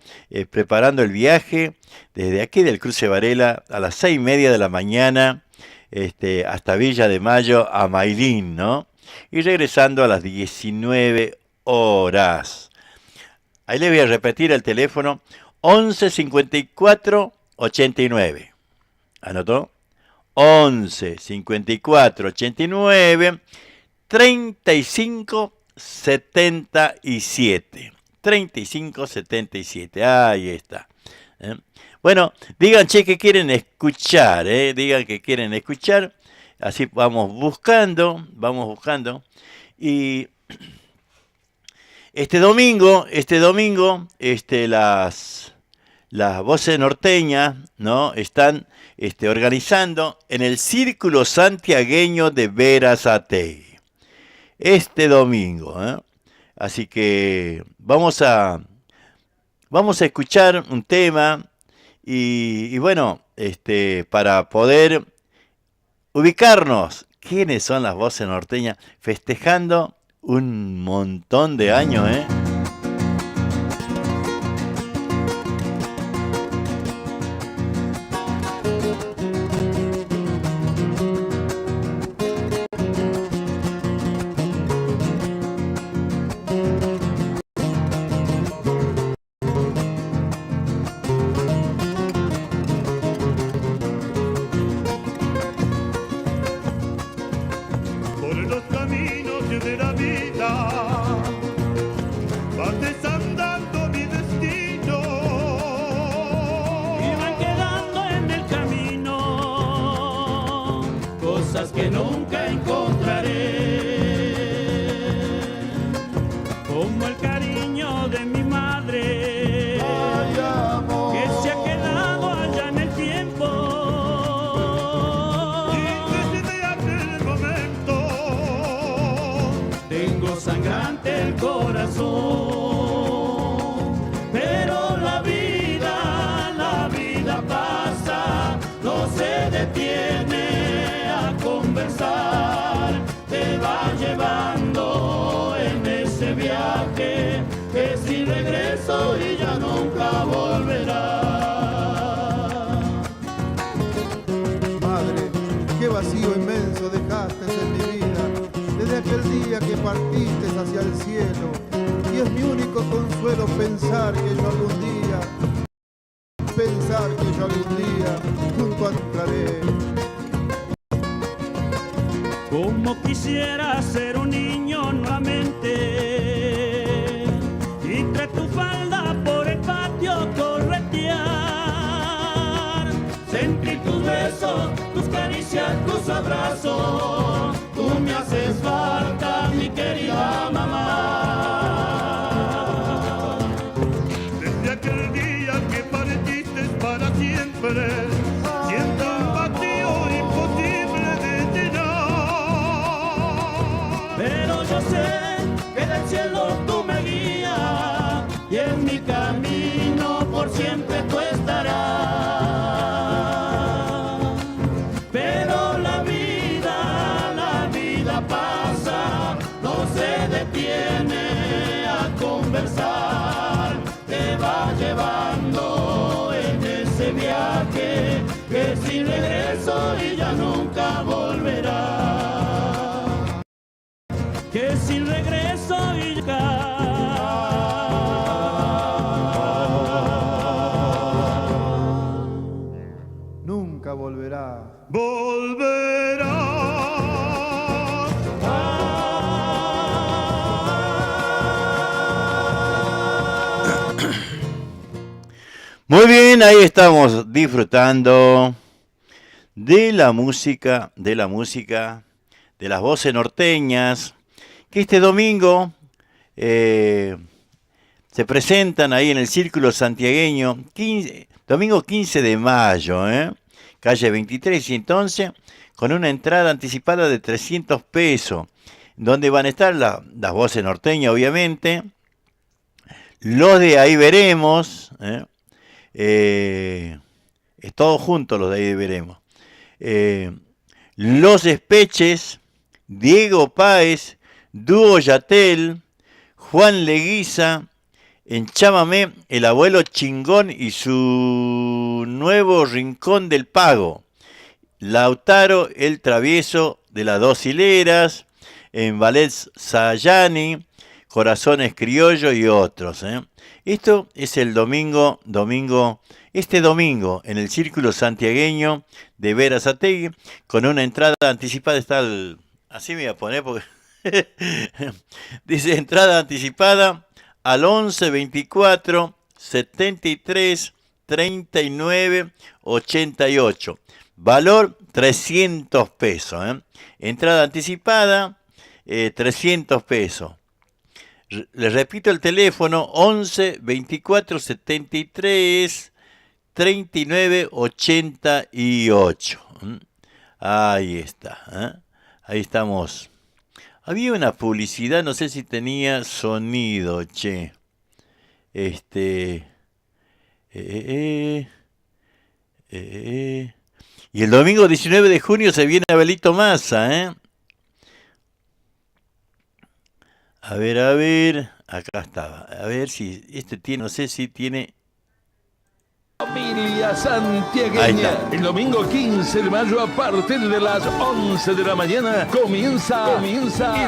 preparando el viaje desde aquí del cruce Varela a las 6:30 de la mañana hasta Villa de Mayo a Mailín, ¿no? Y regresando a las 19 horas. Ahí le voy a repetir el teléfono, 11 54 89. ¿Anotó? 11 54 89 35 77. 35 77. Ahí está. Bueno, digan, che, que quieren escuchar, digan que quieren escuchar. Así vamos buscando. Y este domingo, las voces norteñas, ¿no? Están organizando en el Círculo Santiagueño de Berazategui. Este domingo, Así que vamos a escuchar un tema y bueno, para poder ubicarnos, ¿quiénes son las voces norteñas festejando un montón de años, Te va llevando regreso y ya nunca volverá. Madre, qué vacío inmenso dejaste en mi vida, desde aquel día que partiste hacia el cielo. Y es mi único consuelo pensar que yo algún día junto a ti estaré. Como quisiera ser un niño nuevamente y entre tu falda por el patio corretear, sentir tus besos, tus caricias, tus abrazos. Tú me haces falta, mi querida mamá. Desde aquel día que partiste para siempre, siento un vacío imposible de llenar. Pero yo sé que del cielo tú me guías y en mi camino por siempre tú estarás. Pero la vida pasa, no se detiene a conversar, te va llevando en ese viaje que sin regreso y ya nunca volverá. Que sin regreso y ya Nunca volverá. volverá. Muy bien, ahí estamos disfrutando de la música, de las voces norteñas, que este domingo se presentan ahí en el Círculo Santiagueño, domingo 15 de mayo, calle 23, y entonces con una entrada anticipada de 300 pesos, donde van a estar las voces norteñas, obviamente, los de Ahí Veremos, es todo junto los de Ahí Veremos, los Espeches, Diego Páez, Dúo Yatel, Juan Leguiza, en chamamé, el abuelo Chingón y su nuevo Rincón del Pago, Lautaro el Travieso de las Dos Hileras, en ballet Sayani, Corazones Criollo y otros. Esto es el este domingo en el Círculo Santiagueño de Berazategui, con una entrada anticipada. Así me voy a poner porque dice entrada anticipada al 11 24 73 39 88. Valor 300 pesos. Entrada anticipada 300 pesos. Les repito el teléfono 11 24 73 39 88. Ahí está. Ahí estamos. Había una publicidad, no sé si tenía sonido, che. Y el domingo 19 de junio se viene Abelito Massa, A ver, acá estaba. A ver si tiene, no sé si tiene. Familia Ahí santiagueña, está. el domingo 15 de mayo a partir de las 11 de la mañana comienza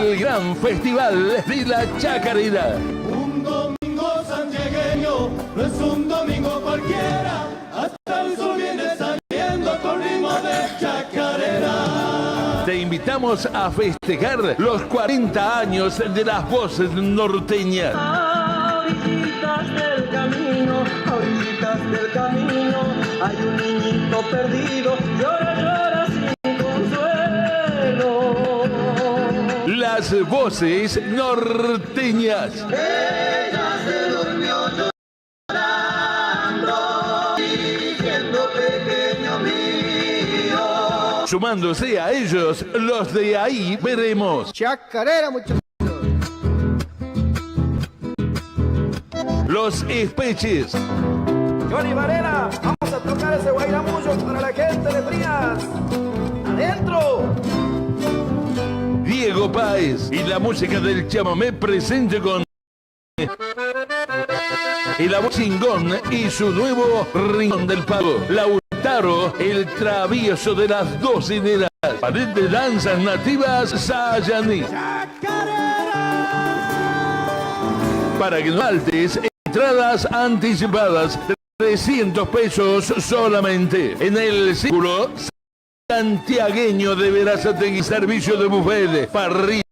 el gran festival de la chacarera. Un domingo santiagueño no es un domingo cualquiera, hasta el sol viene saliendo con ritmo de chacarera. Te invitamos a festejar los 40 años de las voces norteñas. A orillitas del camino, hay un niñito perdido, llora sin consuelo. Las voces norteñas. Ella se durmió llorando, diciendo pequeño mío. Sumándose a ellos, los de Ahí Veremos. Chacarera, muchachos. Los Espeches. Johnny Varela, vamos a tocar ese guairamullo para la gente de Frías. ¡Adentro! Diego Páez y la música del chamamé presente con el abuelo Chingón y su nuevo Rincón del Pavo. Lautaro, el travieso de las 2 hileras. Pared de danzas nativas Sayaní. Para que no faltes, entradas anticipadas, 300 pesos solamente. En el Círculo Santiagueño de Berazategui, servicio de buffet, parrilla,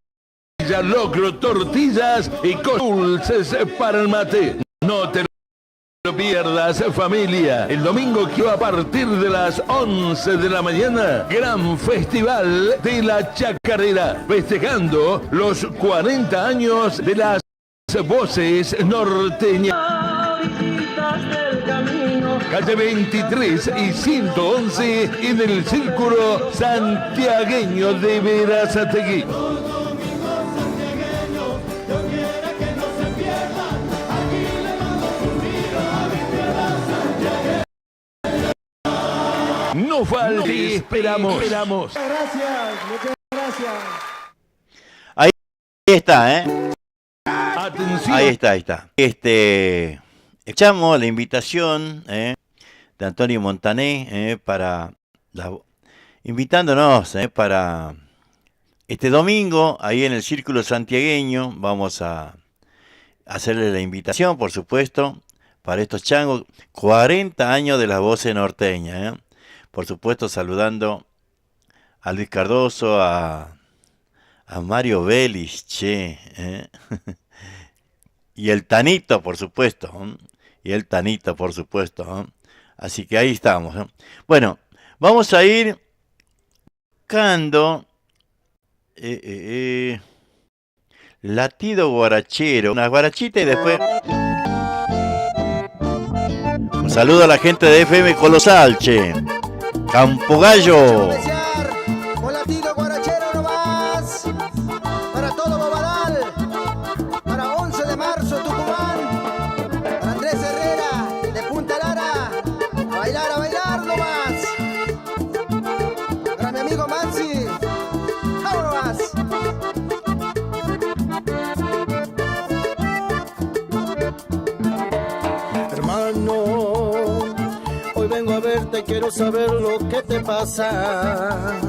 locro, tortillas y dulces para el mate. No te lo pierdas, familia. El domingo, que a partir de las 11 de la mañana, gran festival de la chacarera, festejando los 40 años de las voces norteñas. Calle 23 y 111 en el Círculo Santiagueño de Berazategui. No falte, esperamos. Muchas gracias. Ahí está, ¿eh? Atención. Ahí está. Echamos la invitación de Antonio Montané invitándonos para este domingo, ahí en el Círculo Santiagueño. Vamos a hacerle la invitación, por supuesto, para estos changos. 40 años de las voces norteñas, Por supuesto, saludando a Luis Cardoso, a Mario Vélez, y el Tanito, por supuesto. Así que ahí estamos. Bueno, vamos a ir buscando latido guarachero, una guarachita y después... Un saludo a la gente de FM Colosal, Campo Gallo. Un latido guarachero nomás. Para todo Bobadal. Para 11 de marzo, Tucumán. Para Andrés Herrera, de Punta Lara. A bailar nomás. Para mi amigo Maxi. ¡Vámonos! Hermano, hoy vengo a verte, quiero saber lo que te pasa.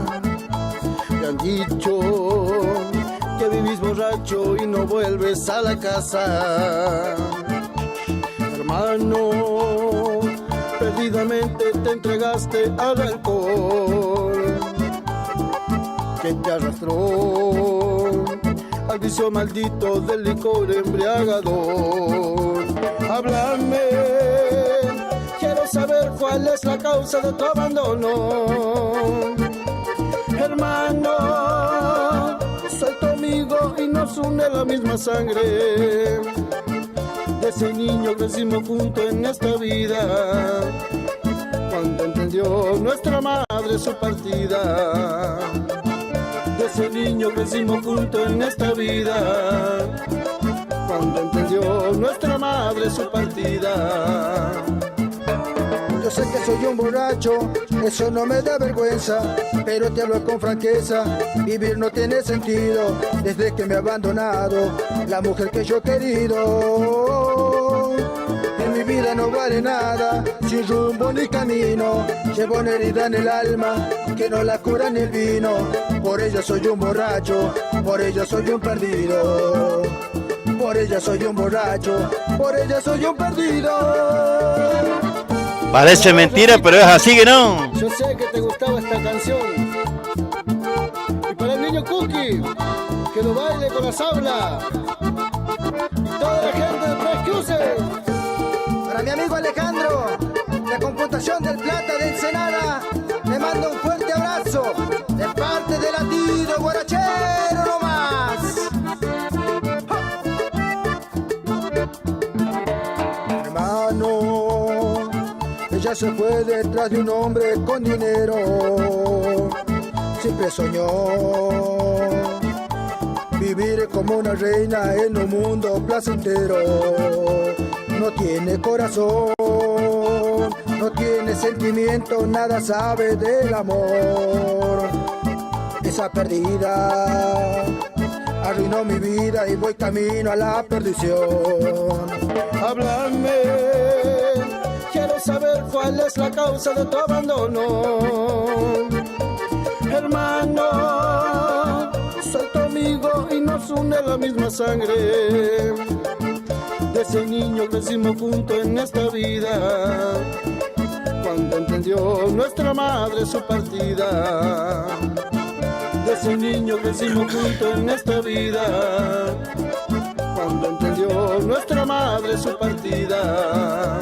Me han dicho que vivís borracho y no vuelves a la casa. Hermano, perdidamente te entregaste al alcohol que te arrastró al vicio maldito del licor embriagador. Háblame, quiero saber cuál es la causa de tu abandono. Hermano, soy tu amigo y nos une la misma sangre. De ese niño crecimos juntos en esta vida, cuando entendió nuestra madre su partida. De ese niño crecimos juntos en esta vida, cuando entendió nuestra madre su partida. Yo sé que soy un borracho, eso no me da vergüenza, pero te hablo con franqueza, vivir no tiene sentido, desde que me ha abandonado la mujer que yo he querido. En mi vida no vale nada, sin rumbo ni camino, llevo una herida en el alma, que no la cura ni el vino, por ella soy un borracho, por ella soy un perdido. Por ella soy un borracho, por ella soy un perdido. Parece mentira, pero es así que no. Yo sé que te gustaba esta canción. Y para el niño Cookie, que lo baile con la sabla. Y toda la gente de Tres Cruces. Para mi amigo Alejandro, la Computación del Plata de Ensenada, le mando un fuerte abrazo de parte de Latido Guarachero nomás. Hermano, ella se fue detrás de un hombre con dinero. Siempre soñó vivir como una reina en un mundo placentero. No tiene corazón, no tiene sentimiento, nada sabe del amor. Esa perdida arruinó mi vida y voy camino a la perdición. Háblame, quiero saber cuál es la causa de tu abandono. Hermano, soy tu amigo y nos une la misma sangre. Desde niño crecimos juntos en esta vida, cuando entendió nuestra madre su partida. Desde niño crecimos juntos en esta vida, cuando entendió nuestra madre su partida.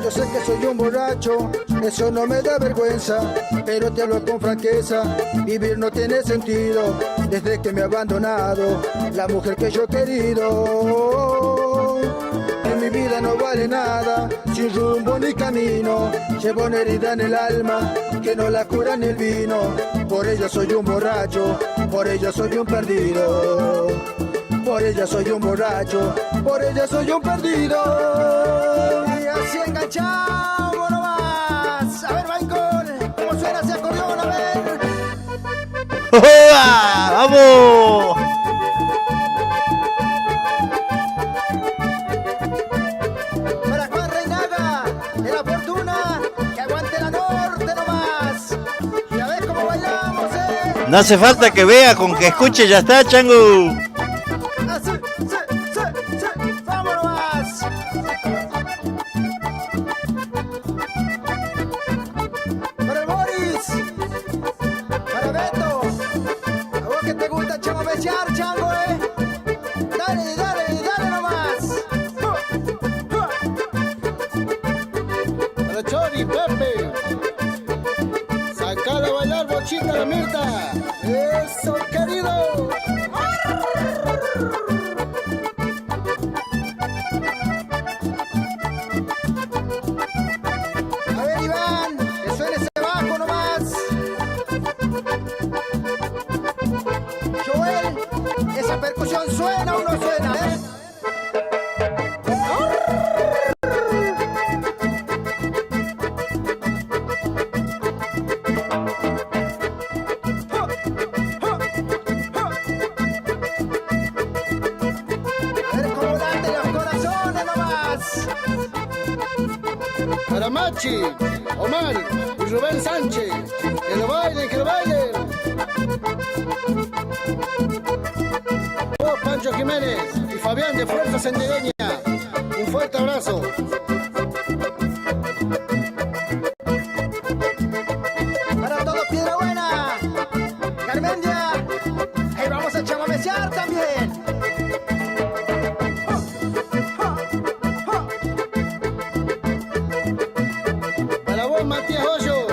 Yo sé que soy un borracho, eso no me da vergüenza, pero te hablo con franqueza, vivir no tiene sentido, desde que me ha abandonado la mujer que yo he querido. En mi vida no vale nada, sin rumbo ni camino, llevo una herida en el alma, que no la cura ni el vino, por ella soy un borracho, por ella soy un perdido. Por ella soy un borracho, por ella soy un perdido. Y así enganchado nomás. A ver, Michael, ¿cómo suena ese acordeón? A ver. ¡Vamos! Para Juan Reinaga, de la Fortuna, que aguante la norte nomás. Ya ves cómo bailamos, No hace falta que vea, con que escuche ya está, chango. Chori, Pepe, sacala a bailar, Bochita, la Mirta. Eso, querido. A ver, Iván, que suene ese bajo nomás. Joel, esa percusión suena o no suena, ¿eh? Para Machi, Omar y Rubén Sánchez, que lo bailen, que lo bailen. Oh, Pancho Jiménez y Fabián de Fuerza Sendereña, un fuerte abrazo. Para todos, Piedra Buena, Carmendia, ahí vamos a chamamecear también. Matías Hoyo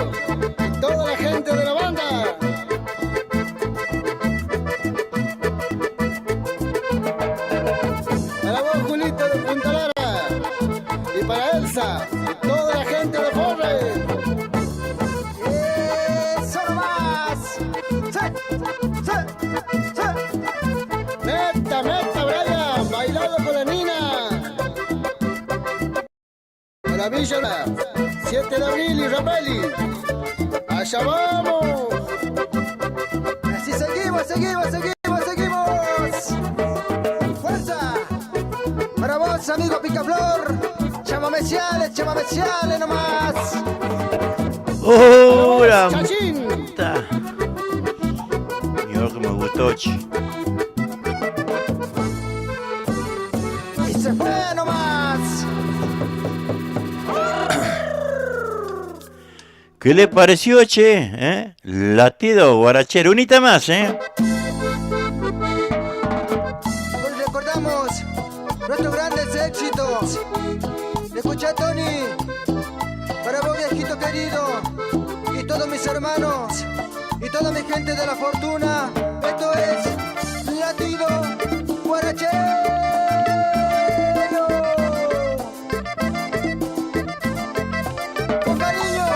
y toda la gente de la banda. Para vos, Julito de Punta Lara, y para Elsa y toda la gente de Forres. ¡Eso nomás! ¡Meta, meta, Brian! ¡Bailado con la Nina! Para Villa 7 de abril y Rapelli. ¡Allá vamos! Así seguimos. ¡Fuerza! Para vos, amigo Picaflor. Chamameciales nomás. ¡Oh, la ¡Chachín! puta! Yo que me gustó, chi. Y se fue nomás. ¿Qué le pareció, che? Latido guarachero. Unita más, Hoy recordamos nuestros grandes éxitos. Escucha, Tony, para vos, viejito querido, y todos mis hermanos, y toda mi gente de la Fortuna. Esto es Latido Guarachero. Con cariño.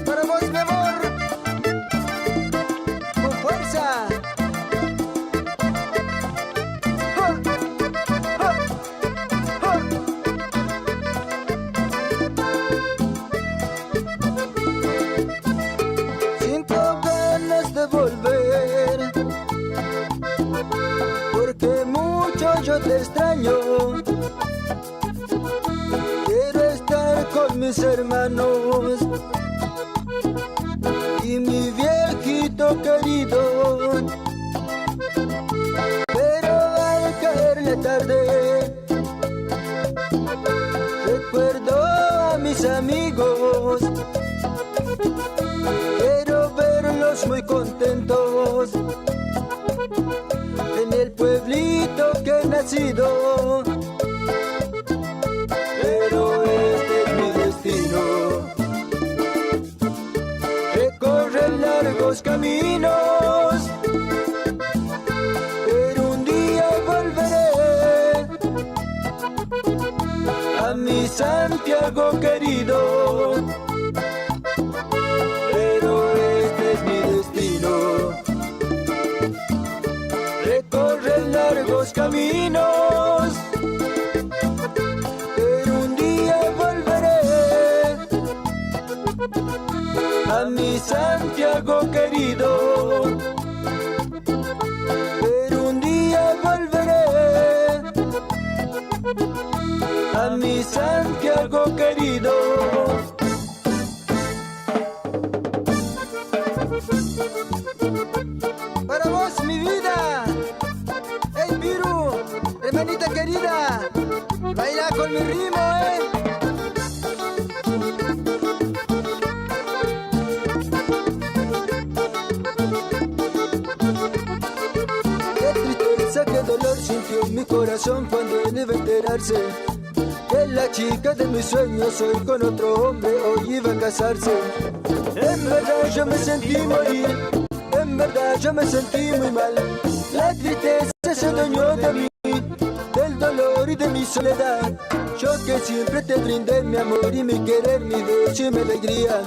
Para vos, mi amor, con fuerza. mis hermanos y mi viejito querido. Pero al caer la tarde recuerdo a mis amigos. Quiero verlos muy contentos en el pueblito que he nacido. Pero este es mi destino, recorrer largos caminos, pero un día volveré a mi Santiago querido. Pero este es mi destino, recorrer largos caminos, pero un día volveré a mi Santiago querido. Pero un día volveré a mi Santiago querido. Para vos, mi vida. Hey, Piru, hermanita querida, baila con mi ritmo, Qué tristeza, qué dolor sintió mi corazón cuando él iba a enterarse que la chica de mis sueños hoy con otro hombre hoy iba a casarse. En verdad yo me sentí morir, en verdad yo me sentí muy mal. La tristeza se adueñó de mí, del dolor y de mi soledad. Yo que siempre te brindé mi amor y mi querer, mi dicha y mi alegría.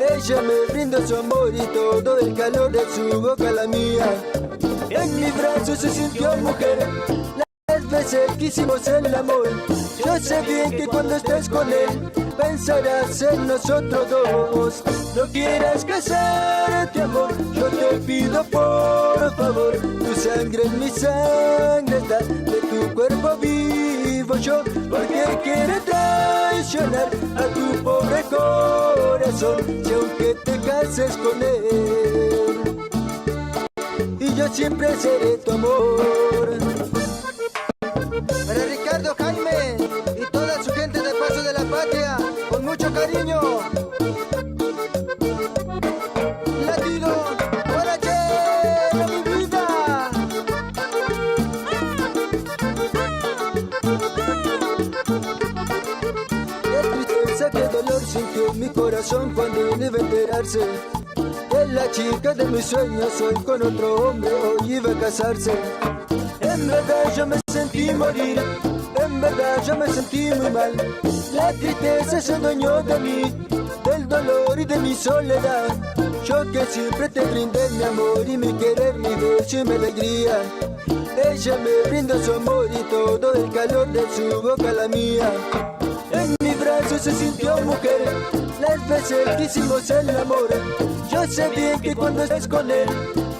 Ella me brindó su amor y todo el calor de su boca la mía. En mis brazos se sintió mujer, las veces que hicimos el amor. Yo sé bien que cuando estés con él pensarás en nosotros dos. No quieras casarte, amor, yo te pido por favor. Tu sangre en mi sangre está, de tu cuerpo vivo yo. Porque quiere traicionar a tu pobre corazón, si aunque te cases con él, y yo siempre seré tu amor. Para Ricardo Jaime y toda su gente de Paso de la Patria, con mucho cariño. Latido, guarachero, mi vida. Qué tristeza, qué dolor sintió mi corazón cuando él iba a enterarse que la chica de mis sueños hoy con otro hombre hoy iba a casarse. En verdad yo me sentí morir, en verdad yo me sentí muy mal. La tristeza se adueñó de mí, del dolor y de mi soledad. Yo que siempre te brindé mi amor y mi querer, mi dicha y mi alegría. Ella me brindó su amor y todo el calor de su boca la mía. En mis brazos se sintió mujer, las veces que hicimos el amor. Yo sé bien que cuando estés con él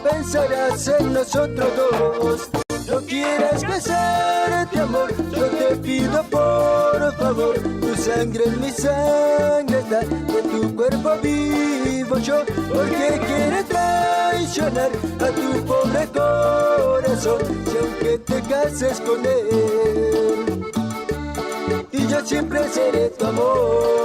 pensarás en nosotros dos. No quieras casarte, amor, yo te pido por favor. Tu sangre en mi sangre está, de tu cuerpo vivo yo. Porque quiere traicionar a tu pobre corazón, si aunque te cases con él, y yo siempre seré tu amor.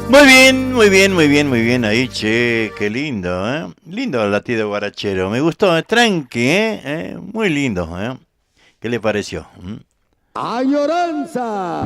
Muy bien, muy bien, muy bien, muy bien ahí, che, qué lindo, ¿eh? Lindo el latido guarachero, me gustó, tranqui, muy lindo, ¿eh? ¿Qué le pareció? ¡Añoranza!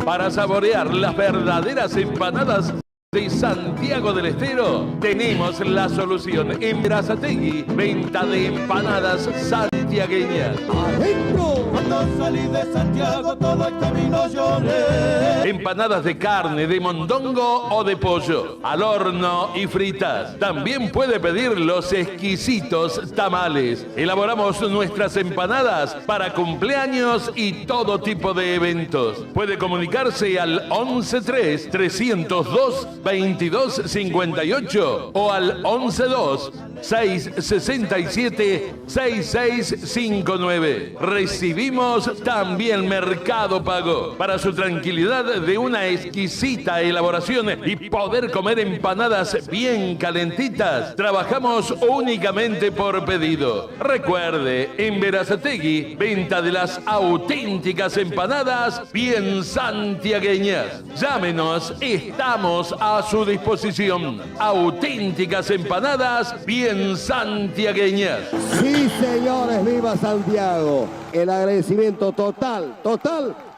Para saborear las verdaderas empanadas de Santiago del Estero, tenemos la solución en Berazategui, venta de empanadas santiagueñas. ¡Adentro! Cuando salí de Santiago todo el camino lloré. Empanadas de carne, de mondongo o de pollo, al horno y fritas. También puede pedir los exquisitos tamales. Elaboramos nuestras empanadas para cumpleaños y todo tipo de eventos. Puede comunicarse al 113-302-2258 o al 112-667-6659. Recibimos también Mercado Pago. Para su tranquilidad de una exquisita elaboración y poder comer empanadas bien calentitas, trabajamos únicamente por pedido. Recuerde, en Berazategui, venta de las auténticas empanadas bien santiagueñas. Llámenos, estamos a su disposición. Auténticas empanadas bien santiagueñas. Sí, señores, viva Santiago. El agradecimiento total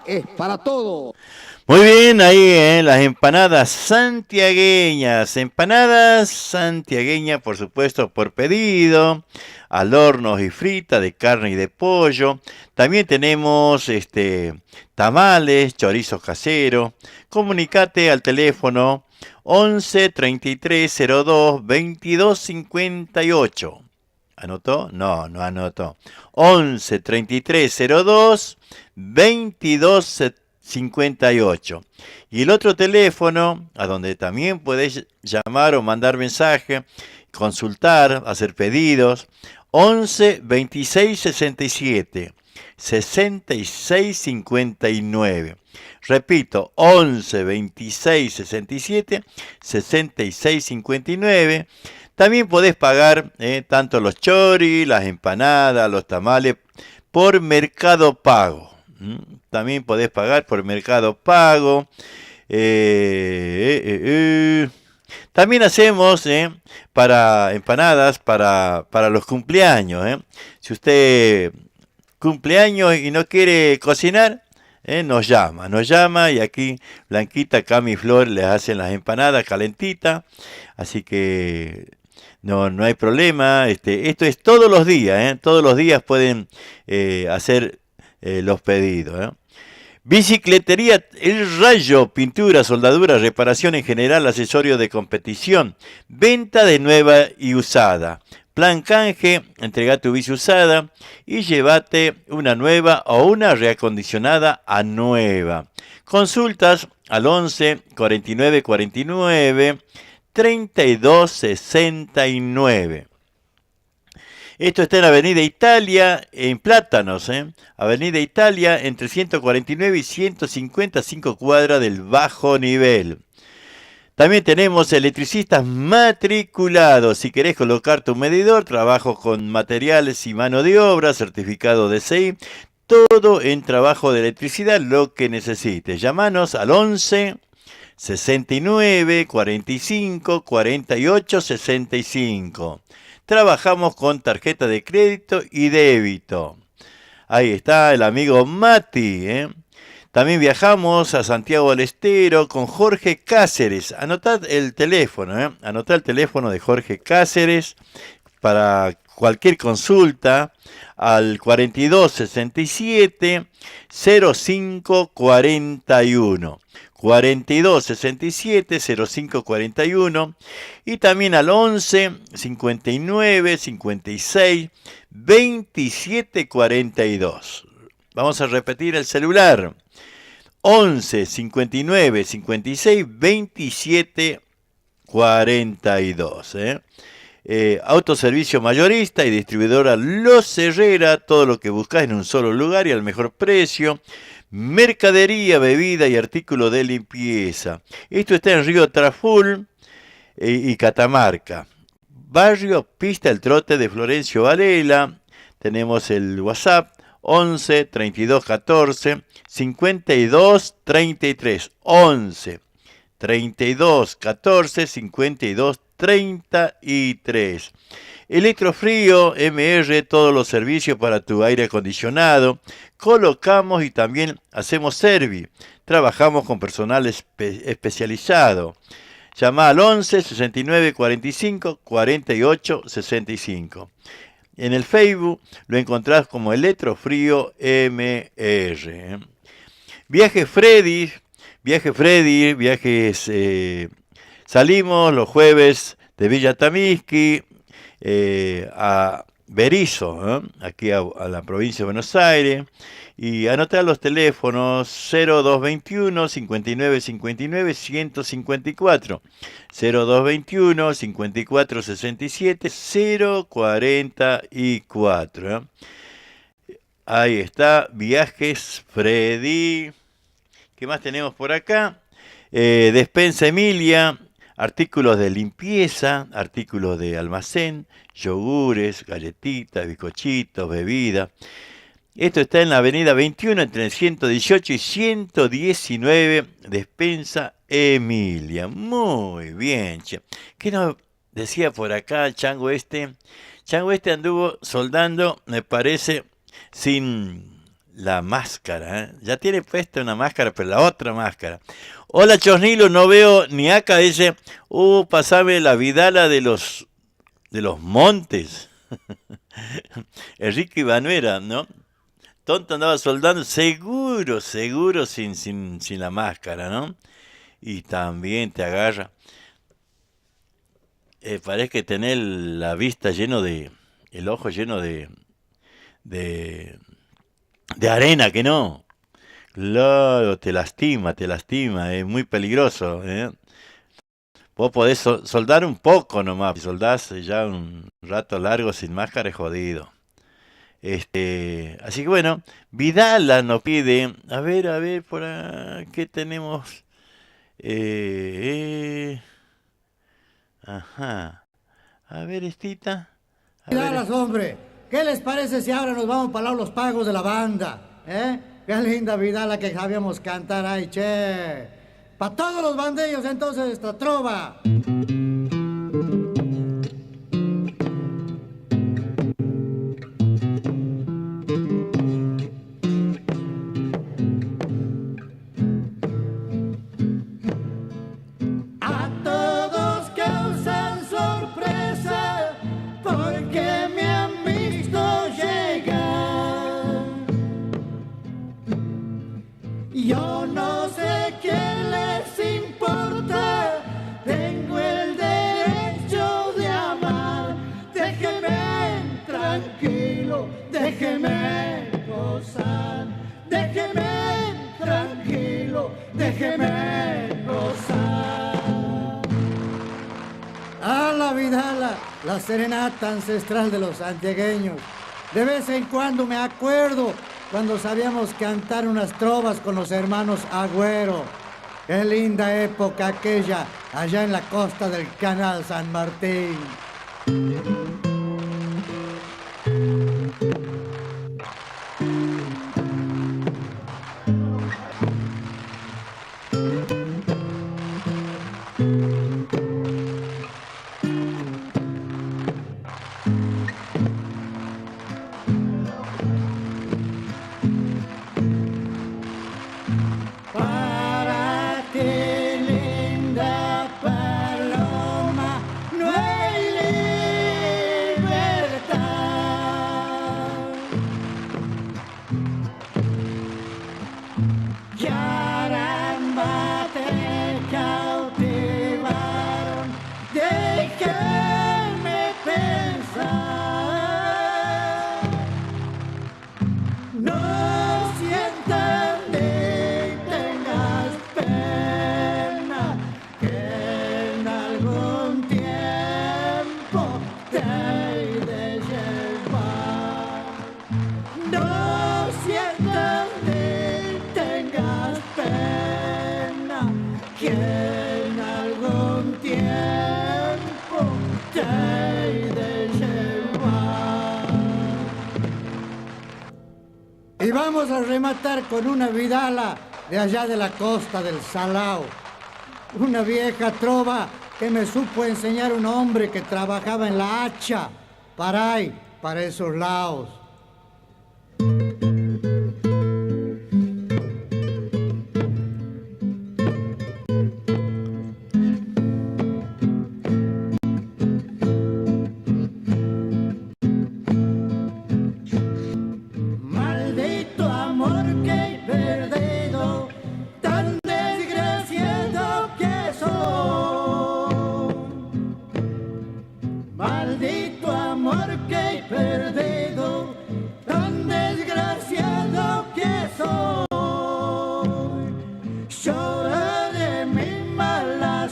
es para todos. Muy bien, ahí las empanadas santiagueñas, por supuesto, por pedido, al horno y frita de carne y de pollo. También tenemos tamales, chorizo casero. Comunicate al teléfono 11 33 02 22 58. ¿Anotó? No anotó. 11 33 02 22 58. Y el otro teléfono, a donde también podés llamar o mandar mensaje, consultar, hacer pedidos, 11 26 67 66 59. Repito, 11 26 67 66 59. También podés pagar tanto los choris, las empanadas, los tamales por Mercado Pago. También podés pagar por Mercado Pago. También hacemos para empanadas para los cumpleaños. Si usted cumpleaños y no quiere cocinar, nos llama y aquí Blanquita, Cami y Flor les hacen las empanadas calentitas. Así que no hay problema. Esto es todos los días. Todos los días pueden hacer los pedidos. Bicicletería El Rayo, pintura, soldadura, reparación en general, accesorio de competición, venta de nueva y usada. Plan canje, entrega tu bici usada y llévate una nueva o una reacondicionada a nueva. Consultas al 11 49 49 32 69. Esto está en Avenida Italia, en Plátanos, Avenida Italia, entre 149 y 155 cuadras del bajo nivel. También tenemos electricistas matriculados. Si querés colocar tu medidor, trabajo con materiales y mano de obra, certificado de CI, todo en trabajo de electricidad, lo que necesites. Llámanos al 11 69 45 48 65. Trabajamos con tarjeta de crédito y débito. Ahí está el amigo Mati. También viajamos a Santiago del Estero con Jorge Cáceres. Anotad el teléfono. Anotad el teléfono de Jorge Cáceres para cualquier consulta al 42 67 05 41. 42 67 05 41 y también al 11 59 56 27 42. Vamos a repetir el celular: 11 59 56 27 42. Autoservicio mayorista y distribuidora Los Herrera, todo lo que buscás en un solo lugar y al mejor precio. Mercadería, bebida y artículos de limpieza. Esto está en Río Traful y Catamarca. Barrio Pista El Trote de Florencio Varela. Tenemos el WhatsApp 11 32 14 52 33. 11 32 14 52 33. Electrofrío MR, todos los servicios para tu aire acondicionado. Colocamos y también hacemos service. Trabajamos con personal especializado. Llama al 11 69 45 48 65. En el Facebook lo encontrás como Electrofrío MR. Viaje Freddy, viajes... salimos los jueves de Villa Tamisqui a Berizo, aquí a la provincia de Buenos Aires, y anotar los teléfonos 0221 59 59 154, 0221 54 67 044. Ahí está, Viajes Freddy. ¿Qué más tenemos por acá? Despensa Emilia, artículos de limpieza, artículos de almacén, yogures, galletitas, bizcochitos, bebidas. Esto está en la avenida 21 entre 118 y 119, Despensa Emilia. Muy bien, che. ¿Qué nos decía por acá el chango este? Chango este anduvo soldando, me parece, sin la máscara, ¿eh? Ya tiene puesta una máscara, pero la otra máscara. Hola Chosnilo, no veo ni acá, dice, pasame la vidala de los montes. Enrique Ibanuera, ¿no? Tonto andaba soldando, seguro, sin la máscara, ¿no? Y también te agarra. Parece que tener la vista el ojo lleno de arena, que no. Claro, te lastima, es muy peligroso, ¿eh? Vos podés soldar un poco nomás, si soldás ya un rato largo sin máscara es jodido. Así que bueno, Vidala nos pide, a ver, por aquí tenemos, ajá, a ver, Estita. Vidalas, hombre, ¿qué les parece si ahora nos vamos para los pagos de la banda? Qué linda Vidala que sabíamos cantar, ay, che. Para todos los bandeños entonces esta trova. Yo no sé quién les importa, tengo el derecho de amar. Déjeme tranquilo, déjeme gozar. Déjeme tranquilo, déjeme gozar. A la Vidala, la serenata ancestral de los santiagueños. De vez en cuando me acuerdo cuando sabíamos cantar unas trovas con los hermanos Agüero. Qué linda época aquella, allá en la costa del Canal San Martín. Y vamos a rematar con una vidala de allá de la costa del Salao. Una vieja trova que me supo enseñar un hombre que trabajaba en la hacha, para ahí, para esos lados.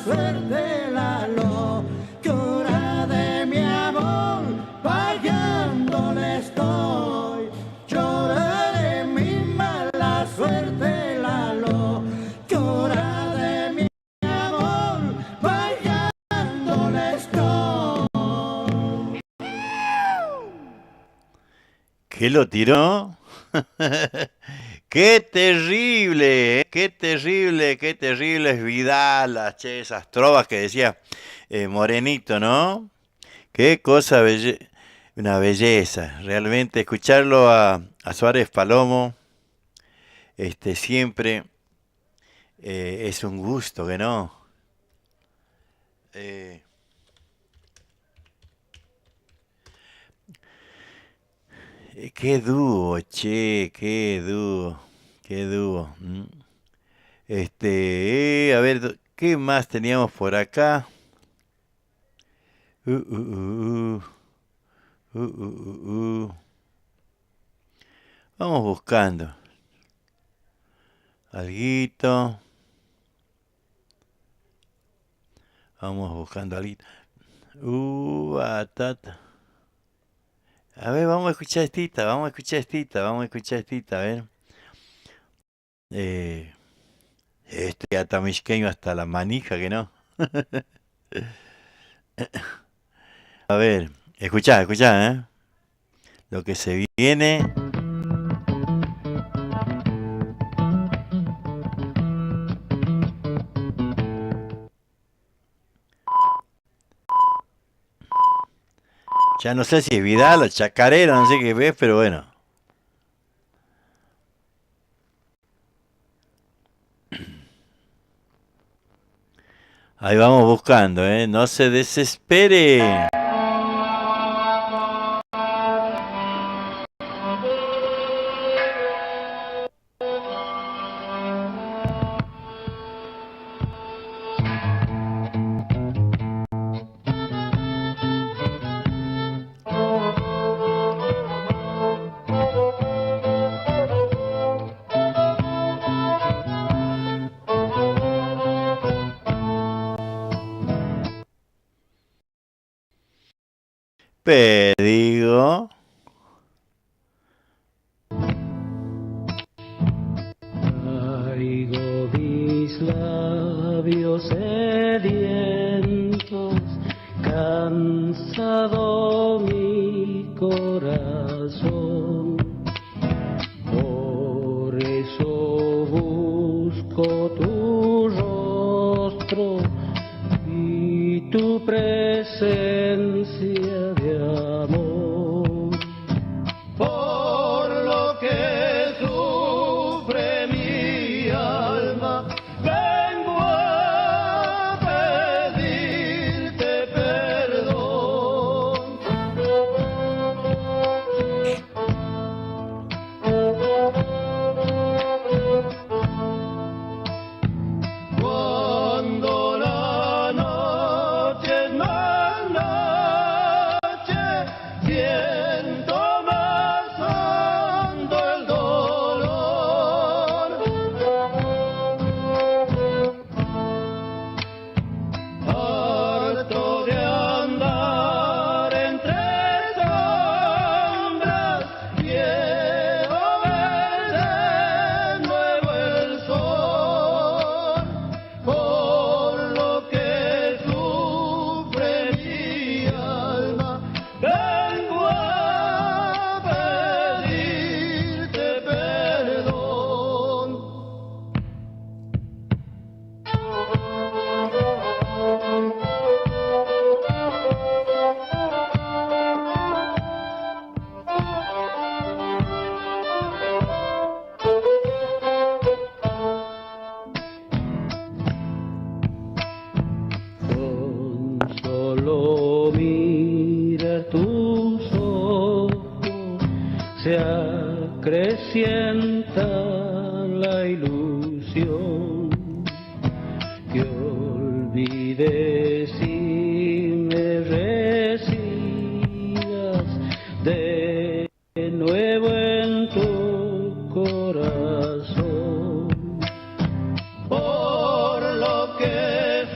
suerte, Lalo, que hora de mi amor pagándole estoy. Lloraré mi mala suerte, Lalo, que hora de mi amor pagándole estoy. ¿Qué lo tiró? Qué terrible, qué terrible, qué terrible es Vidal, che, esas trovas que decía Morenito, ¿no? Qué cosa, una belleza, realmente escucharlo a Suárez Palomo, siempre es un gusto, ¿que no? Qué dúo, che, qué dúo, qué dúo. A ver, ¿qué más teníamos por acá? Vamos buscando. Alguito. Vamos buscando alguito. Batata. A ver, vamos a escuchar estita, a ver. Ya está misqueño hasta la manija, que no. A ver, escuchá, lo que se viene. Ya no sé si es Vidal o Chacarero, no sé qué ves, pero bueno. Ahí vamos buscando, no se desespere. Digo. Traigo mis labios sedientos, cansado mi corazón. Por eso busco tu rostro y tu presencia de amor. Por lo que sufre mi alma, vengo a pedirte perdón. Cuando la noche es más noche, siento más hondo el dolor. Harto de andar entre sombras, quiero ver de nuevo el sol. Por lo que sufre mi alma, vengo a pedirte perdón. Con solo mirar tus ojos se acrecienta la ilusión. Que olvides y me recibas de nuevo en tu corazón. Por lo que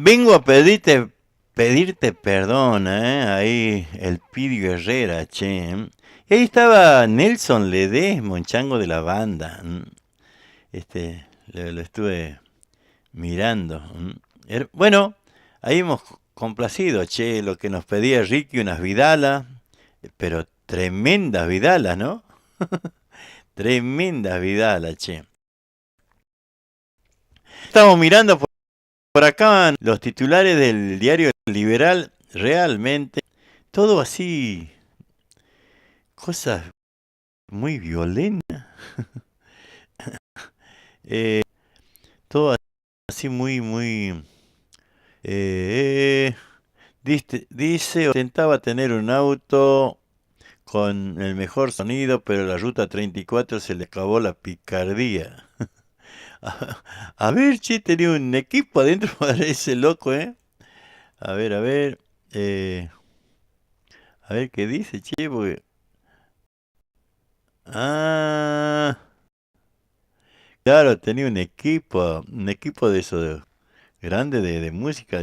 vengo a pedirte perdón, ahí el Pidio Herrera, che. Y ahí estaba Nelson Ledesma, un chango de la banda. Lo estuve mirando. Bueno, ahí hemos complacido, che, lo que nos pedía Ricky, unas vidalas, pero tremendas vidalas, ¿no? Tremendas vidalas, che. Estamos mirando por acá los titulares del diario Liberal, realmente, todo así, cosas muy violentas, todo así muy, dice, intentaba tener un auto con el mejor sonido, pero la ruta 34 se le acabó la picardía. A ver, che, tenía un equipo adentro para ese loco, A ver qué dice, che, porque... Ah, claro, tenía un equipo de eso, grande de música.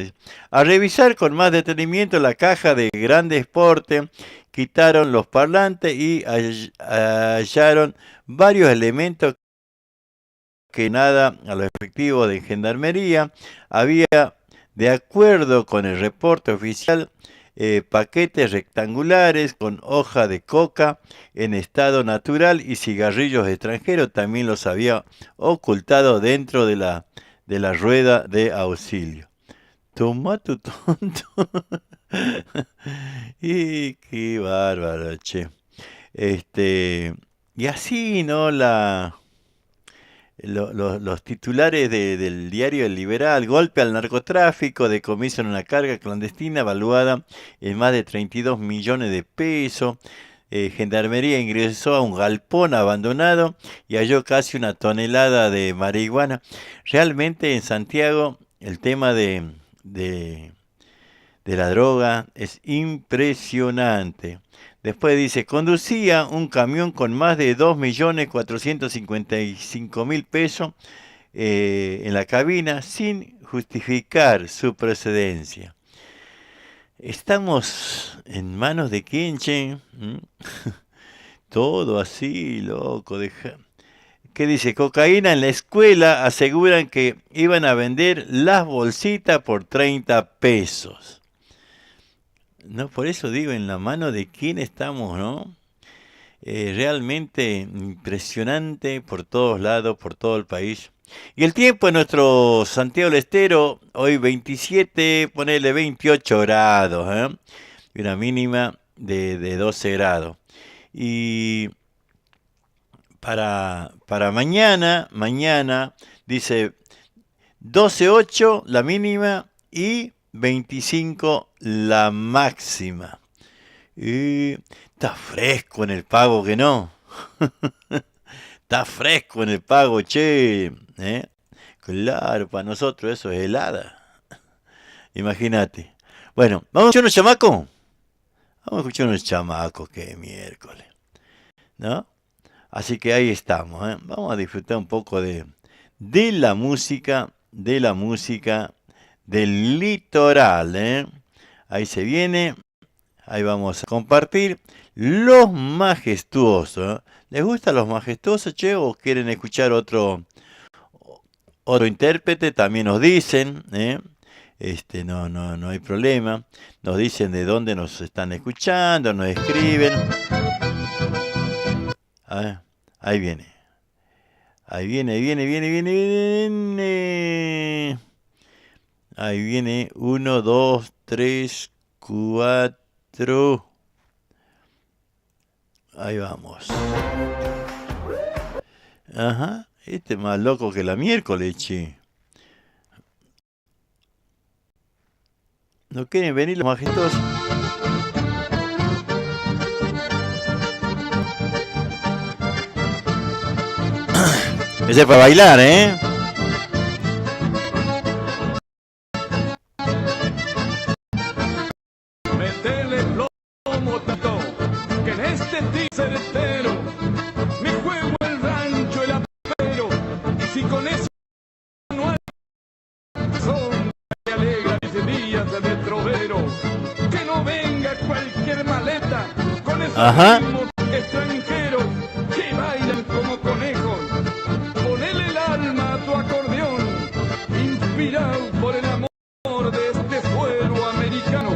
A revisar con más detenimiento la caja de Grandes Porte, quitaron los parlantes y hallaron varios elementos que nada a los efectivos de Gendarmería. Había, de acuerdo con el reporte oficial, paquetes rectangulares con hoja de coca en estado natural y cigarrillos extranjeros. También los había ocultado dentro de la rueda de auxilio. Toma tu tonto. Y qué bárbaro, che. Y así, ¿no? Los titulares del diario El Liberal: golpe al narcotráfico, decomisan una carga clandestina valuada en más de 32 millones de pesos. Gendarmería ingresó a un galpón abandonado y halló casi una tonelada de marihuana. Realmente en Santiago el tema de la droga es impresionante. Después dice, conducía un camión con más de 2.455.000 pesos en la cabina sin justificar su procedencia. Estamos en manos de quién, che. Todo así, loco. ¿Qué dice? Cocaína en la escuela, aseguran que iban a vender las bolsitas por 30 pesos. No, por eso digo, en la mano de quién estamos, ¿no? Realmente impresionante por todos lados, por todo el país. Y el tiempo en nuestro Santiago del Estero, hoy 27, ponele 28 grados, y una mínima de 12 grados. Y para mañana dice 12,8 la mínima y 25 la máxima. Y está fresco en el pago, que no. Está fresco en el pago, che. Claro, para nosotros eso es helada. Imagínate. Bueno, ¿vamos a escuchar unos chamacos? Vamos a escuchar unos chamacos, que miércoles, ¿no? Así que ahí estamos, Vamos a disfrutar un poco de la música, del litoral, Ahí se viene, ahí vamos a compartir Los Majestuosos. ¿Les gustan Los Majestuosos, che? ¿O quieren escuchar otro intérprete? También nos dicen, no hay problema. Nos dicen de dónde nos están escuchando, nos escriben. Ahí viene. Ahí viene. Ahí viene 1, 2, 3, 4. Ahí vamos. Ajá. Este es más loco que la miércoles, che. ¿No quieren venir los majestuosos? Ese es para bailar, Metele plomo tanto, que en este teaser entero me juego el rancho, el apero, y si con eso no hay razón, me alegra Ajá. Extranjeros que bailan como conejos. Ponele el alma a tu acordeón, inspirado por el amor de este suelo americano.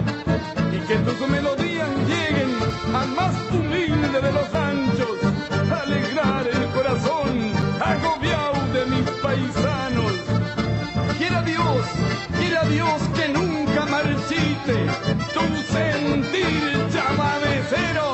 Y que tus melodías lleguen al más humilde de los anchos, alegrar el corazón agobiado de mis paisanos. Quiera Dios que nunca marchite tu sentir chamamecero.